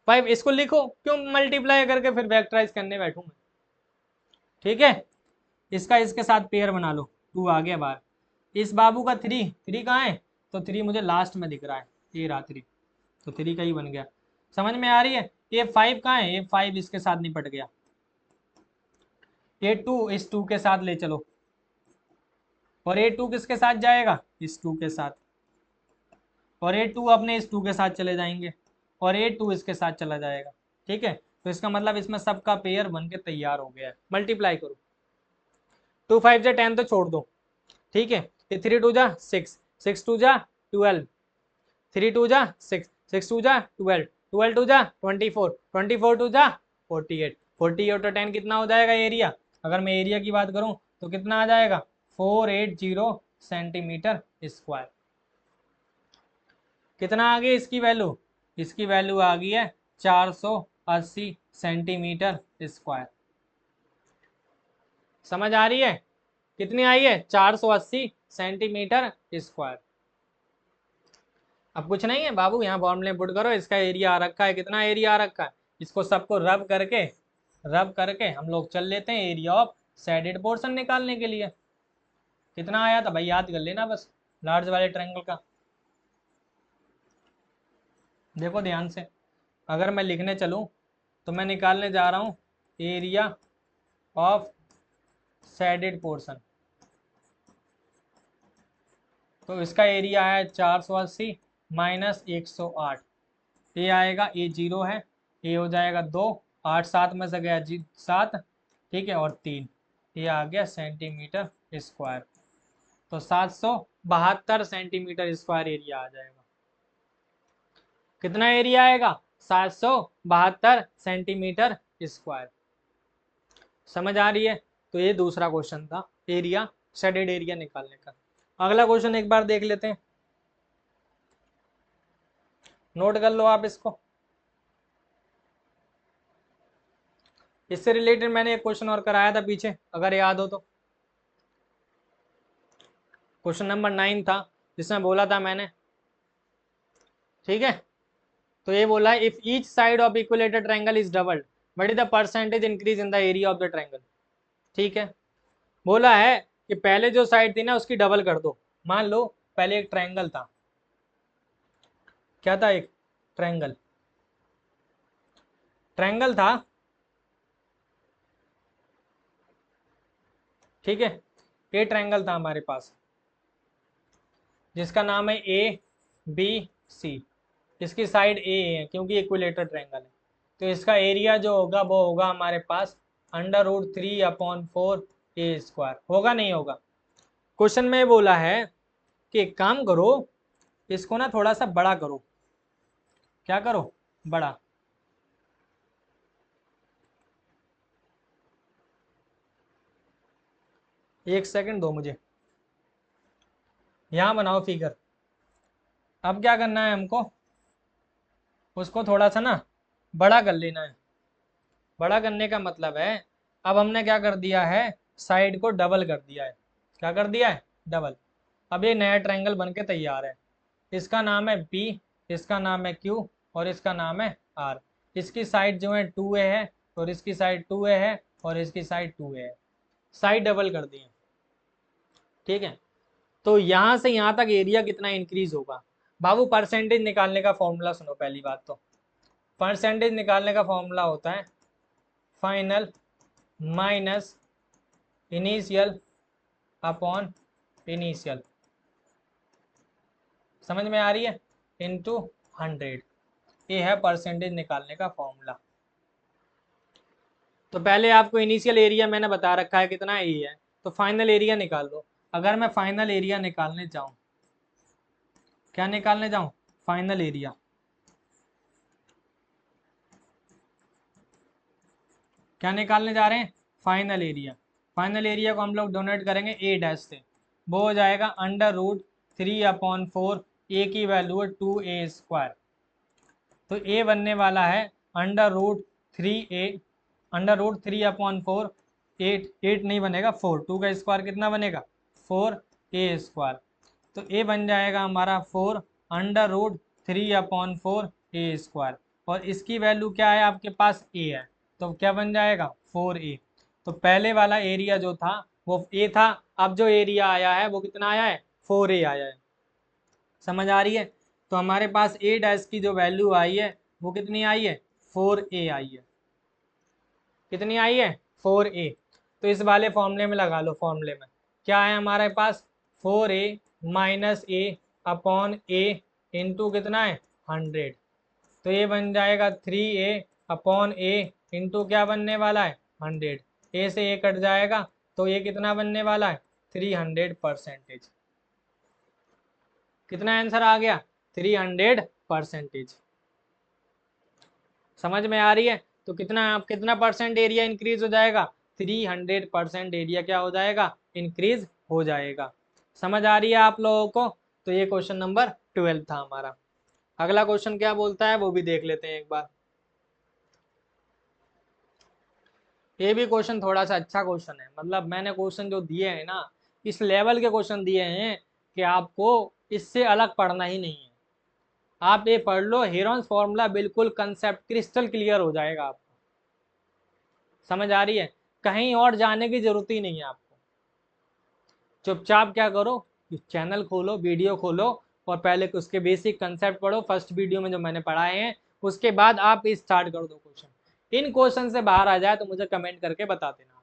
5 इसको लिखो, क्यों मल्टीप्लाई करके फिर फैक्टराइज करने बैठूं मैं, ठीक है। इसका इसके साथ पेयर बना लो, 2 आ गया बाहर। इस बाबू का 3, 3 कहाँ है, तो 3 मुझे लास्ट में दिख रहा है, ये रहा 3, तो 3 का ही बन गया। समझ में आ रही है। ये 5 कहाँ है, ये 5 इसके साथ निपट गया। ये 2 इस 2 के साथ ले चलो, और ये 2 किसके साथ जाएगा इस 2 के साथ, और ये 2 अपने इस 2 के साथ चले जाएंगे, और ये 2 इसके साथ चला जाएगा, ठीक है। तो इसका मतलब इसमें सबका पेयर बन के तैयार हो गया है। मल्टीप्लाई करो, 2 5 जा 10 तो छोड़ दो, ठीक है। ये 3 2 जा 6, 6 2 जा 12, 3 2 जा 6, 6 2 जा 12, 12 2 जा 24, 24 2 जा 48, 48 और 10 कितना हो जाएगा एरिया, अगर मैं एरिया की बात करूं तो कितना आ जाएगा 480 सेंटीमीटर स्क्वायर। कितना आ गया इसकी वैल्यू, इसकी वैल्यू आ गई है 480 सेंटीमीटर स्क्वायर। समझ आ रही है, कितनी आई है 480 सेंटीमीटर स्क्वायर। अब कुछ नहीं है बाबू, यहाँ फॉर्मूले पुट करो, इसका एरिया आ रखा है, कितना एरिया आ रखा है, इसको सबको रब करके हम लोग चल लेते हैं एरिया ऑफ शेडेड पोर्शन निकालने के लिए। कितना आया था भाई याद कर लेना बस, लार्ज वाले ट्रायंगल का। देखो ध्यान से, अगर मैं लिखने चलूँ तो मैं निकालने जा रहा हूँ एरिया ऑफ शेडेड पोर्शन, तो इसका एरिया है 480 माइनस 108, ये आएगा, ये 0 है, ये हो जाएगा 2, 8 7 में से गया 7, ठीक है, और 3, ये आ गया सेंटीमीटर स्क्वायर। तो 772 सेंटीमीटर स्क्वायर एरिया आ जाएगा। कितना एरिया आएगा 772 सेंटीमीटर स्क्वायर। समझ आ रही है? तो ये दूसरा क्वेश्चन था एरिया, शेडेड एरिया निकालने का। अगला क्वेश्चन एक बार देख लेते हैं, नोट कर लो आप इसको। इससे रिलेटेड मैंने एक क्वेश्चन और कराया था पीछे, अगर याद हो तो। क्वेश्चन नंबर 9 था, जिसमें बोला था मैंने, ठीक है। तो ये बोला है if each side of equilateral triangle is doubled what is the percentage increase in the area of the triangle. ठीक है, बोला है कि पहले जो साइड थी ना उसकी डबल कर दो। मान लो पहले एक ट्रायंगल था, क्या था, एक ट्रायंगल, ट्रायंगल था, ठीक है। ये ट्रायंगल था हमारे पास, जिसका नाम है ए बी सी। इसकी साइड ए है क्योंकि इक्विलेटरल ट्रायंगल है। तो इसका एरिया जो होगा वो होगा हमारे पास √3/4 ए स्क्वायर। होगा नहीं होगा? क्वेश्चन में बोला है कि एक काम करो, इसको ना थोड़ा सा बड़ा करो। क्या करो? बड़ा। एक सेकंड दो मुझे, यहाँ बनाओ फिगर। अब क्या करना है हमको, उसको थोड़ा सा ना बड़ा कर लेना है। बड़ा करने का मतलब है, अब हमने क्या कर दिया है, साइड को डबल कर दिया है। क्या कर दिया है? डबल। अब ये नया ट्रायंगल बन के तैयार है। इसका नाम है बी, इसका नाम है क्यू, और इसका नाम है आर। इसकी साइड जो है 2a है, और इसकी साइड 2a है, और इसकी साइड 2a है। साइड डबल कर दी है, ठीक है। तो यहाँ से यहाँ तक एरिया कितना इंक्रीज होगा? बाबू परसेंटेज निकालने का फॉर्मूला सुनो। पहली बात तो परसेंटेज निकालने का फॉर्मूला होता है final minus initial upon initial. समझ में आ रही है? इनटू 100। ये है परसेंटेज निकालने का फॉर्मूला। तो पहले आपको इनिशियल एरिया मैंने बता रखा है कितना ए है, तो फाइनल एरिया निकाल लो। अगर मैं फाइनल एरिया निकालने जाऊं, क्या निकालने जाऊं? Final area. क्या निकालने जा रहे हैं? Final area. फाइनल एरिया को हम लोग डोनेट करेंगे ए डैश से। वो हो जाएगा √3/4। ए की वैल्यू है 2a स्क्वायर। तो ए बनने वाला है √3a, √3/4। 8 नहीं बनेगा, 4। 2 का स्क्वायर कितना बनेगा? 4a square. तो ए बन जाएगा हमारा 4 √3/4 ए स्क्वायर। और इसकी वैल्यू क्या है आपके पास? ए है, तो क्या बन जाएगा? 4a। तो पहले वाला एरिया जो था वो ए था, अब जो एरिया आया है वो कितना आया है? 4a आया है। समझ आ रही है? तो हमारे पास ए डैश की जो वैल्यू आई है वो कितनी आई है? 4a आई है। कितनी आई है? 4a। तो इस वाले फॉर्मूले में लगा लो। फॉर्मूले में क्या है हमारे पास? 4a माइनस ए अपॉन ए इंटू कितना है? 100। तो ये बन जाएगा 3a अपॉन ए इंटू क्या बनने वाला है? 100। ए से ए कट जाएगा, तो ये कितना बनने वाला है? 300%। कितना आंसर आ गया? 300%। समझ में आ रही है? तो कितना कितना परसेंट एरिया इंक्रीज हो जाएगा? 300% एरिया क्या हो जाएगा? इंक्रीज हो जाएगा। समझ आ रही है आप लोगों को? तो ये क्वेश्चन नंबर 12 था हमारा। अगला क्वेश्चन क्या बोलता है वो भी देख लेते हैं एक बार। ये भी क्वेश्चन थोड़ा सा अच्छा क्वेश्चन है, मतलब मैंने क्वेश्चन जो दिए हैं ना, इस लेवल के क्वेश्चन दिए हैं कि आपको इससे अलग पढ़ना ही नहीं है। आप ये पढ़ लो, हेरोन्स फॉर्मूला बिल्कुल कंसेप्ट क्रिस्टल क्लियर हो जाएगा आपको। समझ आ रही है? कहीं और जाने की जरूरत ही नहीं है आपको। चुपचाप क्या करो, चैनल खोलो, वीडियो खोलो, और पहले उसके बेसिक कंसेप्ट पढ़ो। फर्स्ट वीडियो में जो मैंने पढ़ाए हैं, उसके बाद आप स्टार्ट कर दो क्वेश्चन। इन क्वेश्चन से बाहर आ जाए तो मुझे कमेंट करके बता देना,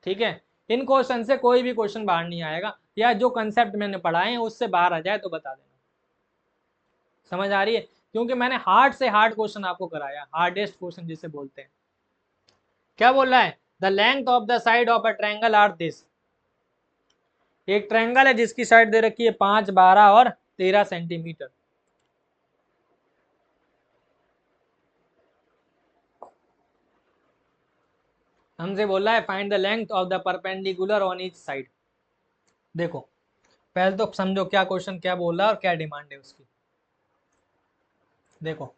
ठीक है। इन क्वेश्चन से कोई भी क्वेश्चन बाहर नहीं आएगा, या जो कंसेप्ट मैंने पढ़ाए हैं उससे बाहर आ जाए तो बता देना। समझ आ रही है? क्योंकि मैंने हार्ड से हार्ड क्वेश्चन आपको कराया, हार्डेस्ट क्वेश्चन जिसे बोलते हैं। क्या बोल रहा है? The length of the side of a triangle are this. एक ट्रायंगल है जिसकी साइड दे रखी है 5, 12 और 13 सेंटीमीटर। हमसे बोला है find the length of the perpendicular on each side. देखो पहले तो समझो क्या क्वेश्चन क्या बोल रहा है और क्या डिमांड है उसकी। देखो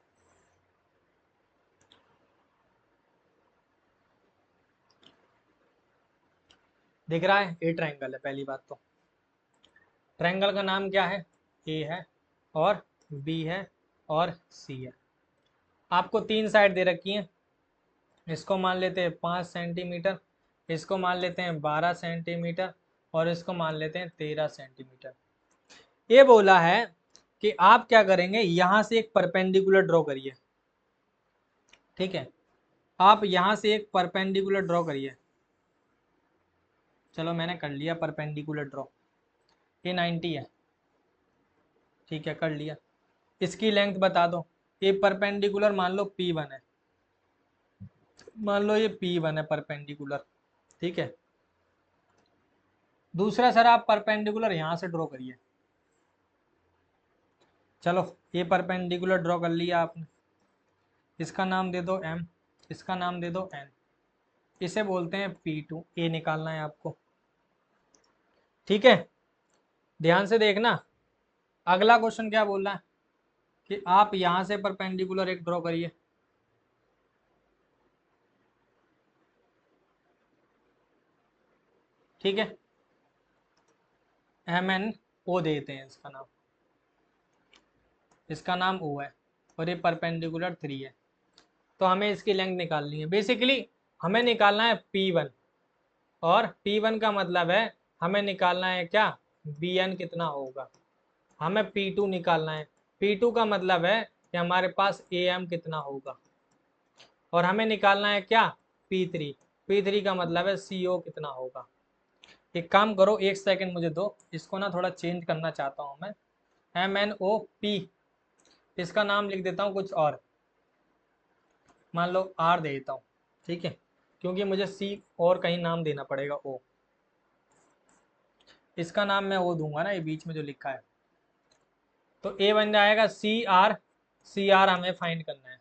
दिख रहा है ए ट्रायंगल है, पहली बात तो ट्रायंगल का नाम क्या है, ए है और बी है और सी है। आपको तीन साइड दे रखी है, इसको मान लेते हैं 5 सेंटीमीटर, इसको मान लेते हैं 12 सेंटीमीटर और इसको मान लेते हैं 13 सेंटीमीटर। ये बोला है कि आप क्या करेंगे, यहां से एक परपेंडिकुलर ड्रॉ करिए। ठीक है, आप यहां से एक परपेंडिकुलर ड्रॉ करिए। चलो मैंने कर लिया परपेंडिकुलर ड्रॉ, ये 90 है। ठीक है कर लिया। इसकी लेंथ बता दो। ये परपेंडिकुलर मान लो P1 है, मान लो ये P1 है परपेंडिकुलर। ठीक है, दूसरा सर आप परपेंडिकुलर यहां से ड्रॉ करिए। चलो ये परपेंडिकुलर ड्रॉ कर लिया आपने, इसका नाम दे दो M, इसका नाम दे दो N, इसे बोलते हैं P2। ये निकालना है आपको। ठीक है, ध्यान से देखना। अगला क्वेश्चन क्या बोल रहा है कि आप यहां से परपेंडिकुलर एक ड्रॉ करिए। ठीक है, MNO देते हैं इसका नाम, इसका नाम O है और ये परपेंडिकुलर 3 है। तो हमें इसकी लेंथ निकालनी है। बेसिकली हमें निकालना है P1 और P1 का मतलब है हमें निकालना है क्या, BN कितना होगा। हमें P2 निकालना है, P2 का मतलब है कि हमारे पास AM कितना होगा। और हमें निकालना है क्या, P3, P3 का मतलब है CO कितना होगा। एक काम करो, एक सेकंड मुझे दो, इसको ना थोड़ा चेंज करना चाहता हूँ मैं। MNOP, इसका नाम लिख देता हूँ कुछ और, मान लो R दे देता हूँ। ठीक है, क्योंकि मुझे C और कहीं नाम देना पड़ेगा O, इसका नाम मैं वो दूंगा ना, ये बीच में जो लिखा है। तो A बन जाएगा CR, CR हमें फाइंड करना है।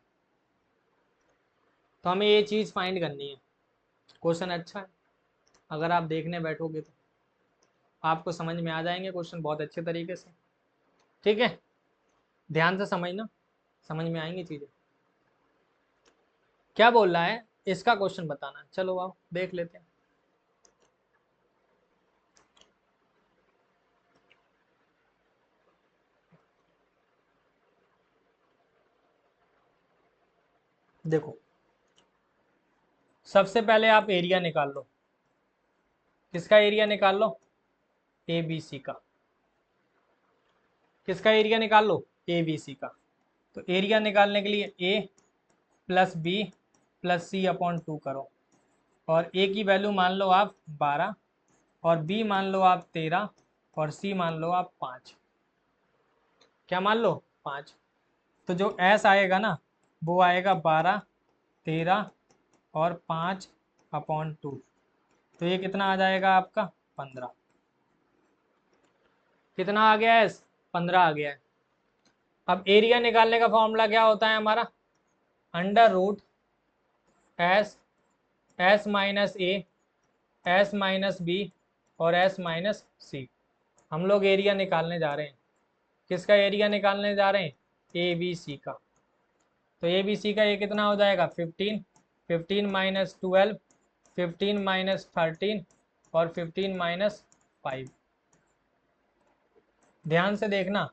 तो हमें ये चीज़ फाइंड करनी है। क्वेश्चन अच्छा है, अगर आप देखने बैठोगे तो आपको समझ में आ जाएंगे क्वेश्चन बहुत अच्छे तरीके से। ठीक है, ध्यान से समझना, समझ में आएंगी चीज़ें। क्या बोल रहा है इसका क्वेश्चन बताना। चलो आओ देख लेते हैं। देखो सबसे पहले आप एरिया निकाल लो। किसका एरिया निकाल लो, ABC का। किसका एरिया निकाल लो, ABC का। तो एरिया निकालने के लिए A plus B plus C/2 करो, और A की वैल्यू मान लो आप 12 और B मान लो आप 13 और C मान लो आप 5। क्या मान लो, 5। तो जो S आएगा ना वो आएगा 12, 13 और 5/2। तो ये कितना आ जाएगा आपका, 15। कितना आ गया है, 15 आ गया है। अब एरिया निकालने का फॉर्मूला क्या होता है हमारा, √S, S minus A, S minus B और S माइनस C। हम लोग एरिया निकालने जा रहे हैं। किसका एरिया निकालने जा रहे हैं, ABC का। तो ABC का ये कितना हो जाएगा, 15, 15 माइनस 12, 15 माइनस 13 और 15 माइनस 5। ध्यान से देखना,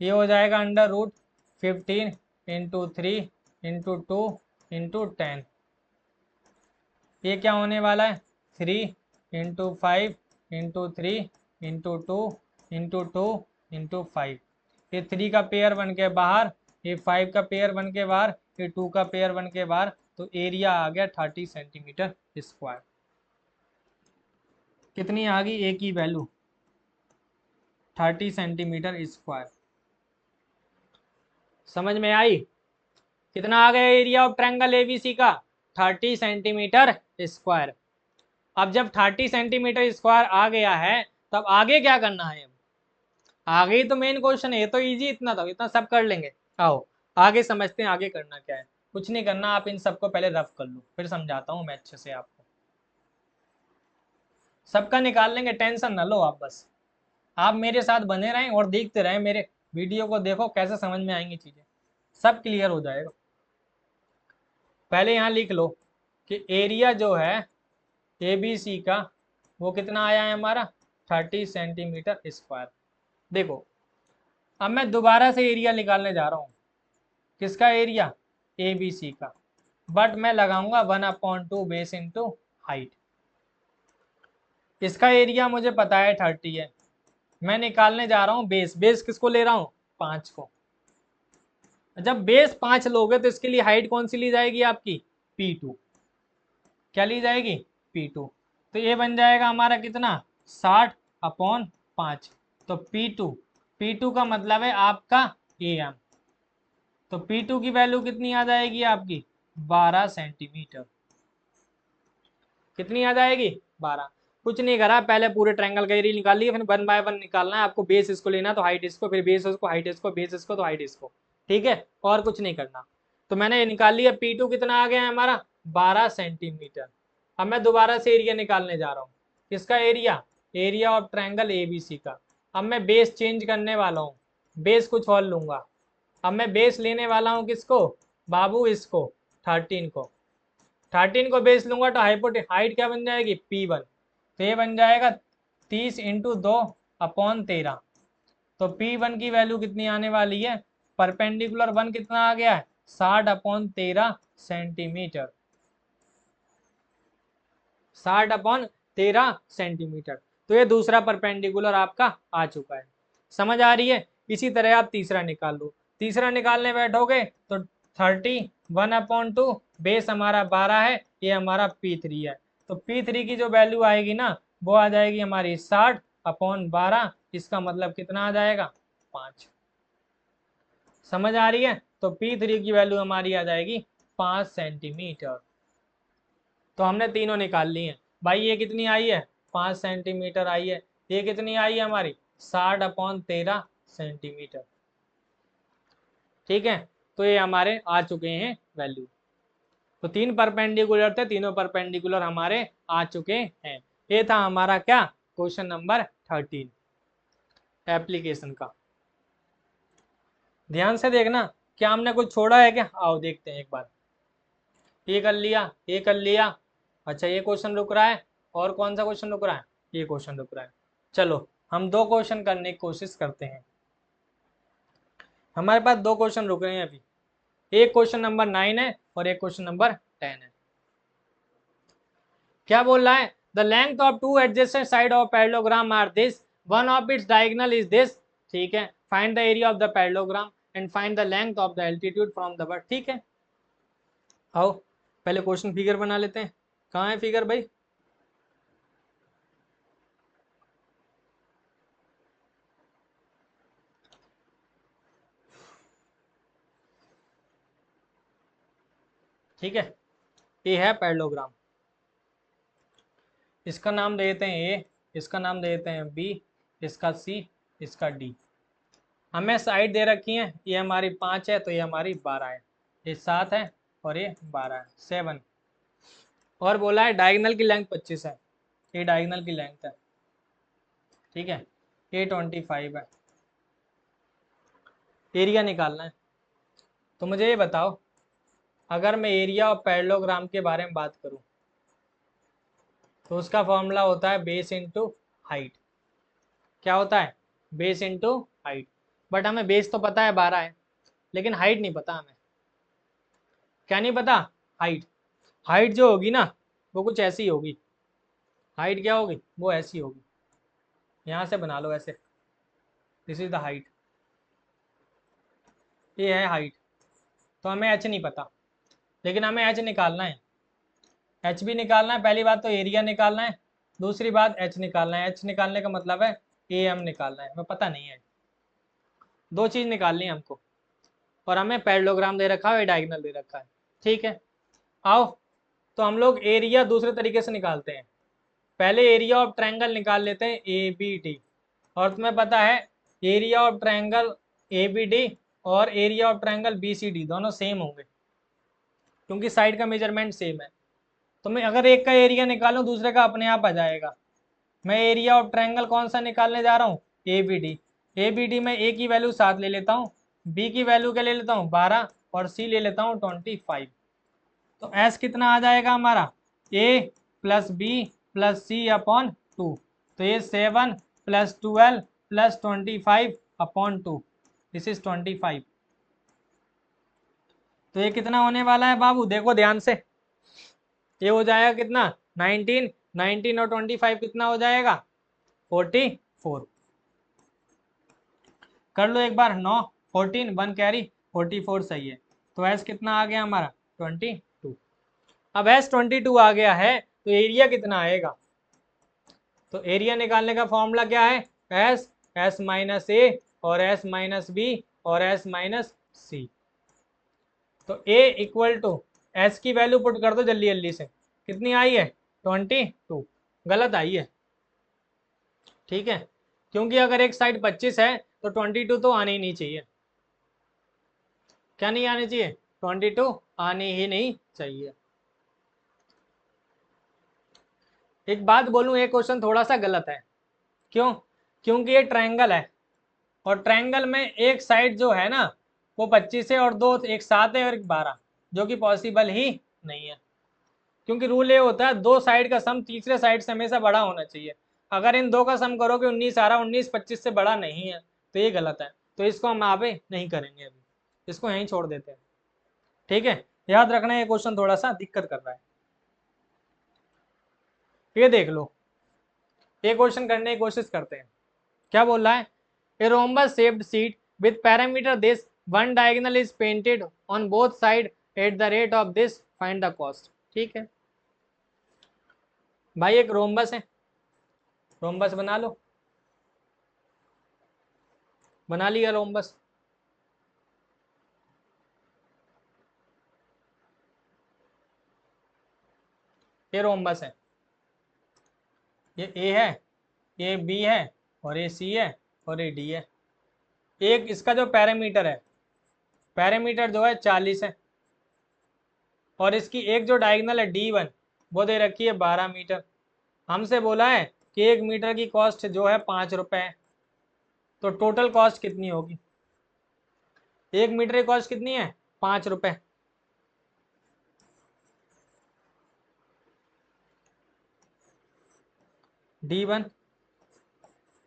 ये हो जाएगा √15 इंटू 3 इंटू 2 इंटू 10। ये क्या होने वाला है, 3 into 5 into 3 into 2 into 2 into 5। ये 3 का पेयर बन के बाहर, ये 5 का पेयर बन के बाहर, ये 2 का पेयर बन के बाहर। तो एरिया आ गया 30 सेंटीमीटर स्क्वायर। कितनी आ गई ए की वैल्यू, 30 सेंटीमीटर स्क्वायर। समझ में आई, कितना आ गया एरिया ऑफ ट्रायंगल एबीसी का, 30 सेंटीमीटर स्क्वायर। अब जब 30 सेंटीमीटर स्क्वायर आ गया है तब आगे क्या करना है, आगे ही तो मेन क्वेश्चन है। ये तो इजी, इतना तो इतना सब कर लेंगे। आओ आगे समझते हैं आगे करना क्या है। कुछ नहीं करना, आप इन सबको पहले रफ कर लो, फिर समझाता हूँ मैं अच्छे से आपको। सबका निकाल लेंगे, टेंशन ना लो आप, बस आप मेरे साथ बने रहें और देखते रहें, मेरे वीडियो को देखो कैसे समझ में आएंगी चीज़ें, सब क्लियर हो जाएगा। पहले यहाँ लिख लो कि एरिया जो है ABC का वो कितना आया है हमारा 30 सेंटीमीटर स्क्वायर। देखो अब मैं दोबारा से एरिया निकालने जा रहा हूँ, किसका एरिया, ABC का, बट मैं लगाऊंगा 1/2 बेस इंटू हाइट। इसका एरिया मुझे पता है 30 है, मैं निकालने जा रहा हूँ बेस, बेस किसको ले रहा हूँ 5 को। जब बेस 5 लोगे तो इसके लिए हाइट कौन सी ली जाएगी आपकी P2, क्या ली जाएगी P2। तो ये बन जाएगा हमारा कितना 60/5। तो P2 का मतलब है आपका AM, तो P2 की वैल्यू कितनी आ जाएगी आपकी 12 सेंटीमीटर। कितनी आ जाएगी 12। कुछ नहीं करा, पहले पूरे ट्रायंगल का एरिया निकाल लिया, फिर 1 बाय 1 निकालना है आपको, बेस इसको लेना तो हाइट इसको, फिर बेस इसको हाइट इसको, बेस इसको तो हाइट इसको, ठीक है, और कुछ नहीं करना। तो मैंने ये निकाल लिया, P2 कितना आ गया है हमारा 12 सेंटीमीटर। अब मैं दोबारा से एरिया निकालने जा रहा हूँ, किसका area, area of triangle ABC का। अब मैं बेस चेंज करने वाला हूँ, बेस कुछ और लूंगा। अब मैं बेस लेने वाला हूँ किसको बाबू, इसको 13 को, 13 को बेस लूंगा तो हाइट क्या बन जाएगी P1, तो ये बन जाएगा 30 इंटू 2/13। तो P1 की वैल्यू कितनी आने वाली है, परपेंडिकुलर 1 कितना आ गया है 60/13 सेंटीमीटर, 60/13 सेंटीमीटर। तो ये दूसरा परपेंडिकुलर आपका आ चुका है, समझ आ रही है। इसी तरह आप तीसरा निकाल लो, तीसरा निकालने बैठोगे तो 31/2 बेस हमारा 12 है, ये हमारा P3 है। तो P3 की जो वैल्यू आएगी ना वो आ जाएगी हमारी 60/12, इसका मतलब कितना आ जाएगा 5। समझ आ रही है। तो P3 की वैल्यू हमारी आ जाएगी 5 सेंटीमीटर। तो हमने तीनों निकाल ली हैं भाई, ये कितनी आई है 5 सेंटीमीटर आई है, ये कितनी आई है हमारी 60/13 सेंटीमीटर, ठीक है। तो ये हमारे आ चुके हैं वैल्यू। तो 3 परपेंडिकुलर थे, तीनों परपेंडिकुलर हमारे आ चुके हैं। ये था हमारा क्या क्वेश्चन नंबर 13 एप्लीकेशन का। ध्यान से देखना, क्या हमने कुछ छोड़ा है क्या, आओ देखते हैं एक बार। ये कर लिया, ये कर लिया, अच्छा ये क्वेश्चन रुक रहा है, और कौन सा क्वेश्चन रुक रहा है, ये क्वेश्चन रुक रहा है। चलो हम 2 क्वेश्चन करने की कोशिश करते हैं। हमारे पास 2 क्वेश्चन रुक रहे हैं अभी, एक क्वेश्चन नंबर 9 है और एक क्वेश्चन नंबर 10 है। क्या बोल रहा है, the length of 2 adjacent side of parallelogram are this, one of its diagonal is this, ठीक है, find the area of the parallelogram and find the length of the altitude from the bird, ठीक है। आओ पहले question figure बना लेते हैं, कहाँ है फिगर भाई, ठीक है। ये है पैरेललोग्राम, इसका नाम दे देते हैं ए, इसका नाम दे देते हैं बी, इसका सी, इसका डी। हमें साइड दे रखी है, ये हमारी 5 है तो ये हमारी 12 है, ये 7 है और ये 12 है 7। और बोला है डायगोनल की लेंथ 25 है, ये डायगोनल की लेंथ है, ठीक है, ये 25 है। एरिया निकालना है। तो मुझे ये बताओ, अगर मैं एरिया और पैरेललोग्राम के बारे में बात करूं तो उसका फॉर्मूला होता है बेस इंटू हाइट। क्या होता है बेस इंटू हाइट। बट हमें बेस तो पता है 12 है, लेकिन हाइट नहीं पता हमें। क्या नहीं पता, हाइट। हाइट जो होगी ना वो कुछ ऐसी होगी, हाइट क्या होगी वो ऐसी होगी, यहाँ से बना लो ऐसे, दिस इज द हाइट, ये है हाइट। तो हमें एच नहीं पता, लेकिन हमें एच निकालना है, एच भी निकालना है। पहली बात तो एरिया निकालना है, दूसरी बात एच निकालना है। एच निकालने का मतलब है ए एम निकालना है, हमें पता नहीं है, 2 चीज़ निकालनी है हमको। और हमें पैरेललोग्राम दे रखा है, डायगोनल दे रखा है, ठीक है। आओ तो हम लोग एरिया दूसरे तरीके से निकालते हैं। पहले एरिया ऑफ ट्रायंगल निकाल लेते हैं ए बी डी। और तुम्हें पता है area of triangle A B D और area of triangle B C D दोनों सेम होंगे, क्योंकि साइड का मेजरमेंट सेम है। तो मैं अगर एक का एरिया निकालूं दूसरे का अपने आप आ जाएगा, मैं एरिया ऑफ ट्रायंगल कौन सा निकालने जा रहा हूँ, ABD। ABD में A की वैल्यू 7 ले लेता हूँ, B की वैल्यू क्या ले लेता हूँ 12 और C ले लेता हूँ 25। तो S कितना आ जाएगा हमारा, A plus B plus C upon 2। तो ये 7 plus 12 plus 25 upon 2, this is 25। तो ये कितना होने वाला है बाबू, देखो ध्यान से, ये हो जाएगा कितना 19, 19 और 25 कितना हो जाएगा 44। कर लो एक बार, 9 14 1 कैरी 44 सही है। तो एस कितना आ गया हमारा 22। अब एस 22 आ गया है तो एरिया कितना आएगा, तो एरिया निकालने का फॉर्मूला क्या है, एस, एस माइनस ए और एस माइनस बी और एस माइनस सी। तो ए इक्वल टू एस की वैल्यू पुट कर दो जल्दी जल्दी से, कितनी आई है 22, गलत आई है, ठीक है, क्योंकि अगर एक साइड 25 है तो 22 तो आने ही नहीं चाहिए, क्या नहीं आने चाहिए 22 आने ही नहीं चाहिए। एक बात बोलूं, ये क्वेश्चन थोड़ा सा गलत है, क्यों, क्योंकि ये ट्रायंगल है और ट्रायंगल में एक साइड जो है ना वो 25 है और दो, एक 7 है और एक 12, जो कि पॉसिबल ही नहीं है, क्योंकि रूल ये होता है दो साइड का सम तीसरे साइड से हमेशा बड़ा होना चाहिए। अगर इन दो का सम करोगे 19 आ रहा, 19 25 से बड़ा नहीं है, तो ये गलत है, तो इसको हम यहाँ पे नहीं करेंगे, अभी इसको यहीं छोड़ देते हैं, ठीक है। याद रखना ये क्वेश्चन थोड़ा सा दिक्कत कर रहा है। ये देख लो, ये क्वेश्चन करने की कोशिश करते हैं, क्या बोल रहा है, a rhombus shaped sheet with parameter this, one diagonal is painted on both side at the rate of this, find the cost. ठीक है भाई, एक रोम्बस है, रोम्बस बना लो, बना लिया रोम्बस, ये रोम्बस है, ये ए है, ये बी है और ये सी है और ये डी है। एक इसका जो पैरामीटर है, पैरामीटर जो है 40 है और इसकी एक जो डायगोनल है D1 वो दे रखी है 12 मीटर। हमसे बोला है कि 1 मीटर की कॉस्ट जो है 5 रुपए है, तो टोटल कॉस्ट कितनी होगी, 1 मीटर की कॉस्ट कितनी है 5 रुपए। D1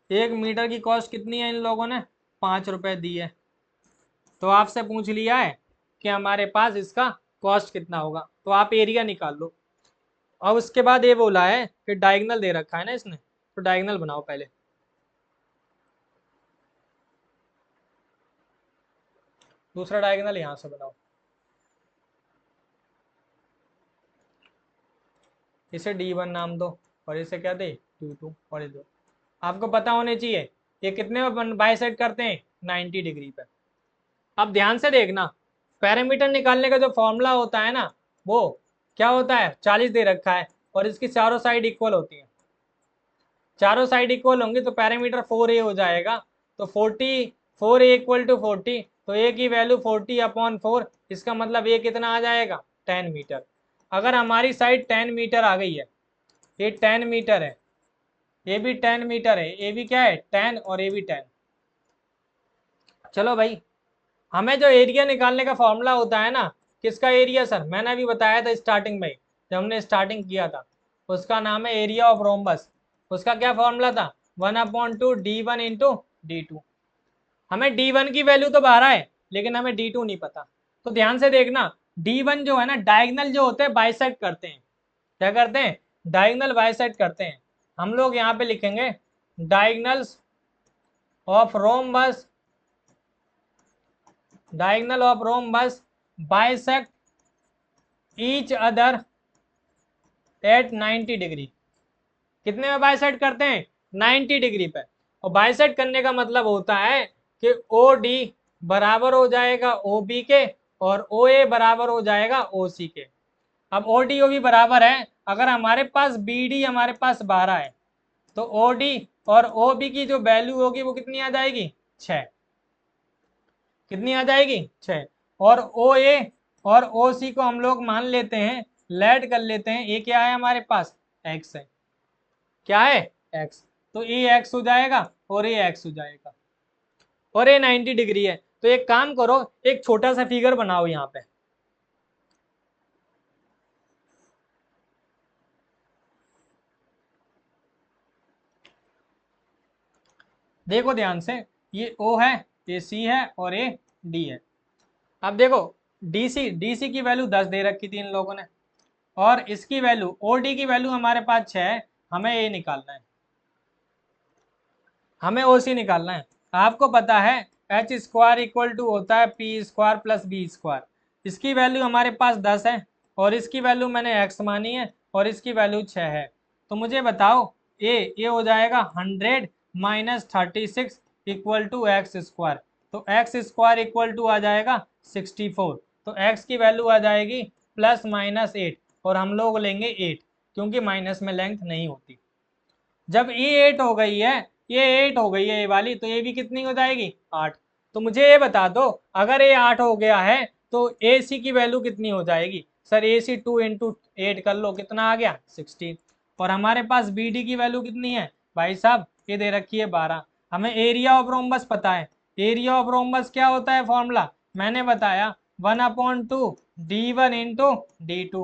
1 मीटर की कॉस्ट कितनी है, इन लोगों ने 5 रुपए दी है, तो आपसे पूछ लिया है कि हमारे पास इसका कॉस्ट कितना होगा, तो आप एरिया निकाल लो। और उसके बाद ये बोला है कि डायगोनल दे रखा है ना इसने, तो डायगोनल बनाओ पहले, दूसरा डायगोनल यहां से बनाओ, इसे D1 नाम दो और इसे क्या दे D2 और ये दो। आपको पता होने चाहिए ये कितने में बाइसेक्ट करते हैं 90 डिग्री पे। अब ध्यान से देखना, पैरामीटर निकालने का जो फॉर्मूला होता है ना वो क्या होता है, 40 दे रखा है और इसकी चारों साइड इक्वल होती है, चारों साइड इक्वल होंगी तो पैरामीटर 4a हो जाएगा, तो 40 4a इक्वल टू 40, तो a की वैल्यू 40 अपॉन 4, इसका मतलब ये कितना आ जाएगा 10 मीटर। अगर हमारी साइड 10 मीटर आ गई है, ये 10 मीटर है, ये भी 10 मीटर है, ये भी क्या है 10 और ये भी 10। चलो भाई, हमें जो एरिया निकालने का फॉर्मूला होता है ना, किसका एरिया सर, मैंने अभी बताया था स्टार्टिंग में जब हमने स्टार्टिंग किया था, उसका नाम है एरिया ऑफ रोम्बस। उसका क्या फॉर्मूला था 1/2 D1 इंटू D2। हमें D1 की वैल्यू तो 12 है लेकिन हमें D2 नहीं पता, तो ध्यान से देखना, D1 जो है ना डायगोनल जो होते हैं बाइसेक्ट करते हैं, क्या करते हैं डायगोनल बाइसेक्ट करते हैं। हम लोग यहाँ पे लिखेंगे diagonals of rhombus, diagonal of rhombus bisect each other at 90 degree. कितने में बाइसेक्ट करते हैं 90 डिग्री पे, और बाइसेक्ट करने का मतलब होता है कि ओ डी बराबर हो जाएगा ओ बी के और ओ ए बराबर हो जाएगा ओ सी के। अब ओ डी ओ बी बराबर है, अगर हमारे पास बी डी हमारे पास 12 है तो ओ डी और ओ बी की जो वैल्यू होगी वो कितनी आ जाएगी 6, कितनी आ जाएगी 6। और ओ ए और ओ सी को हम लोग मान लेते हैं, लेट कर लेते हैं, ये क्या है हमारे पास x है, क्या है एक्स, तो ए एक्स हो जाएगा और ए एक्स हो जाएगा, और ये 90 डिग्री है। तो एक काम करो, एक छोटा सा फिगर बनाओ यहाँ पे, देखो ध्यान से, ये ओ है, ये सी है और ये डी है। अब देखो डी सी की वैल्यू 10 दे रखी थी इन लोगों ने, और इसकी वैल्यू ओ डी की वैल्यू हमारे पास 6 है, हमें ये निकालना है, हमें ओ सी निकालना है। आपको पता है एच स्क्वायर इक्वल टू होता है P square plus B square, इसकी वैल्यू हमारे पास 10 है और इसकी वैल्यू मैंने एक्स मानी है और इसकी वैल्यू 6 है। तो मुझे बताओ ये हो जाएगा 100 minus 36 equal to X square, तो एक्स स्क्वायर इक्वल टू आ जाएगा 64, तो एक्स की वैल्यू आ जाएगी प्लस माइनस 8 और हम लोग लेंगे 8 क्योंकि माइनस में लेंथ नहीं होती। जब ये 8 हो गई है, ये 8 हो गई है ये वाली, तो ये भी कितनी हो जाएगी 8। तो मुझे ये बता दो अगर ये 8 हो गया है तो ए सी की वैल्यू कितनी हो जाएगी। सर ए सी 2 इंटू 8 कर लो, कितना आ गया 16। और हमारे पास बी डी की वैल्यू कितनी है भाई साहब, ये दे रखी है 12। हमें एरिया ऑफ रोम्बस पता है, एरिया ऑफ रोम्बस क्या होता है फॉर्मूला मैंने बताया 1/2 D1 इंटू D2।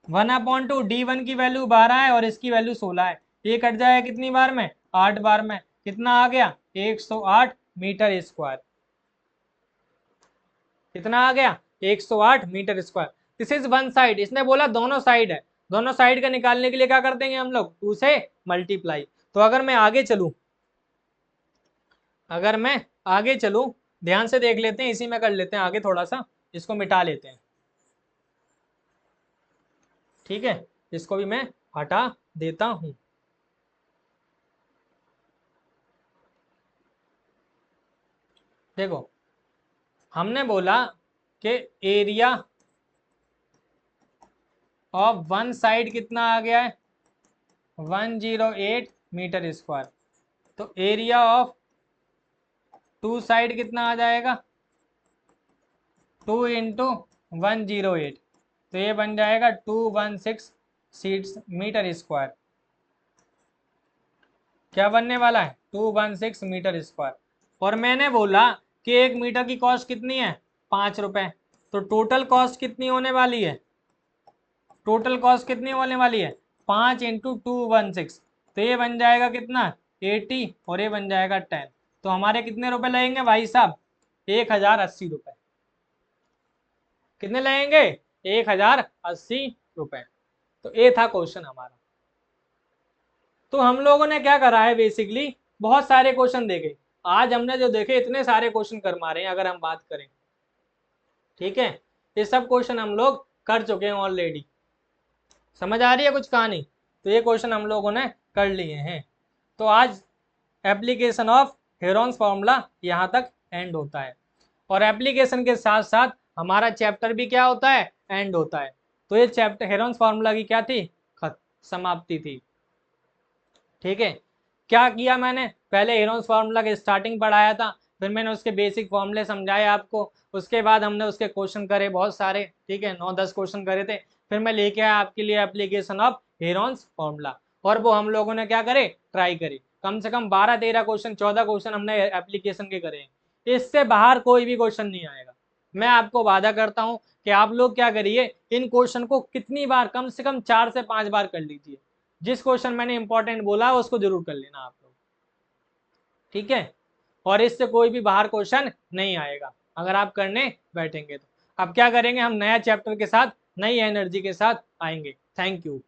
1/2 D1 की वैल्यू 12 है और इसकी वैल्यू 16 है, ये कट जाएगा कितनी बार में 8 बार में, कितना आ गया 108 मीटर स्क्वायर, कितना आ गया 108 metre square. This is one side, इसने बोला दोनों साइड है, दोनों साइड का निकालने के लिए क्या कर देंगे हम लोग 2 से मल्टीप्लाई। तो अगर मैं आगे चलूं, अगर मैं आगे चलूं, ध्यान से देख लेते हैं, इसी में कर लेते हैं आगे, थोड़ा सा इसको मिटा लेते हैं, ठीक है, इसको भी मैं हटा देता हूं। देखो हमने बोला कि एरिया ऑफ वन साइड कितना आ गया है 108 मीटर स्क्वायर, तो एरिया ऑफ टू साइड कितना आ जाएगा 2 इंटू 108, तो ये बन जाएगा 216 सीट्स मीटर स्क्वायर। क्या बनने वाला है 216 मीटर स्क्वायर। और मैंने बोला कि 1 मीटर की कॉस्ट कितनी है 5 रुपए, तो टोटल कॉस्ट कितनी होने वाली है, टोटल कॉस्ट कितनी होने वाली है 5 इंटू 216, तो ये बन जाएगा कितना 80 और ये बन जाएगा 10। तो हमारे कितने रुपए लगेंगे भाई साहब 1080 रुपए, कितने लगेंगे 1080 रुपए। तो ये था क्वेश्चन हमारा। तो हम लोगों ने क्या करा है बेसिकली, बहुत सारे क्वेश्चन देखे, आज हमने जो देखे इतने सारे क्वेश्चन कर मारे हैं अगर हम बात करें, ठीक है, ये सब क्वेश्चन हम लोग कर चुके हैं ऑलरेडी। समझ आ रही है कुछ कहानी, तो ये क्वेश्चन हम लोगों ने कर लिए हैं। तो आज एप्लीकेशन ऑफ हेरोन्स फार्मूला यहाँ तक एंड होता है, और एप्लीकेशन के साथ साथ हमारा चैप्टर भी क्या होता है एंड होता है। तो ये चैप्टर हेरोन्स फार्मूला की क्या थी समाप्ति थी, ठीक है। क्या किया मैंने, पहले हेरोन्स फार्मूला के स्टार्टिंग पढ़ाया था, फिर मैंने उसके बेसिक फॉर्मूले समझाए आपको, उसके बाद हमने उसके क्वेश्चन करे बहुत सारे, ठीक है, 9-10 क्वेश्चन करे थे। फिर मैं लेके आया आपके लिए एप्लीकेशन ऑफ हेरोन्स फार्मूला, और वो हम लोगों ने क्या करे ट्राई करे, कम से कम 12-13 क्वेश्चन 14 क्वेश्चन हमने एप्लीकेशन के करे हैं। इससे बाहर कोई भी क्वेश्चन नहीं आएगा, मैं आपको वादा करता हूँ कि आप लोग क्या करिए इन क्वेश्चन को कितनी बार, कम से कम 4 से 5 बार कर लीजिए, जिस क्वेश्चन मैंने इंपॉर्टेंट बोला उसको जरूर कर लेना आप लोग, ठीक है। और इससे कोई भी बाहर क्वेश्चन नहीं आएगा अगर आप करने बैठेंगे तो। अब क्या करेंगे, हम नया चैप्टर के साथ नई एनर्जी के साथ आएंगे। Thank you.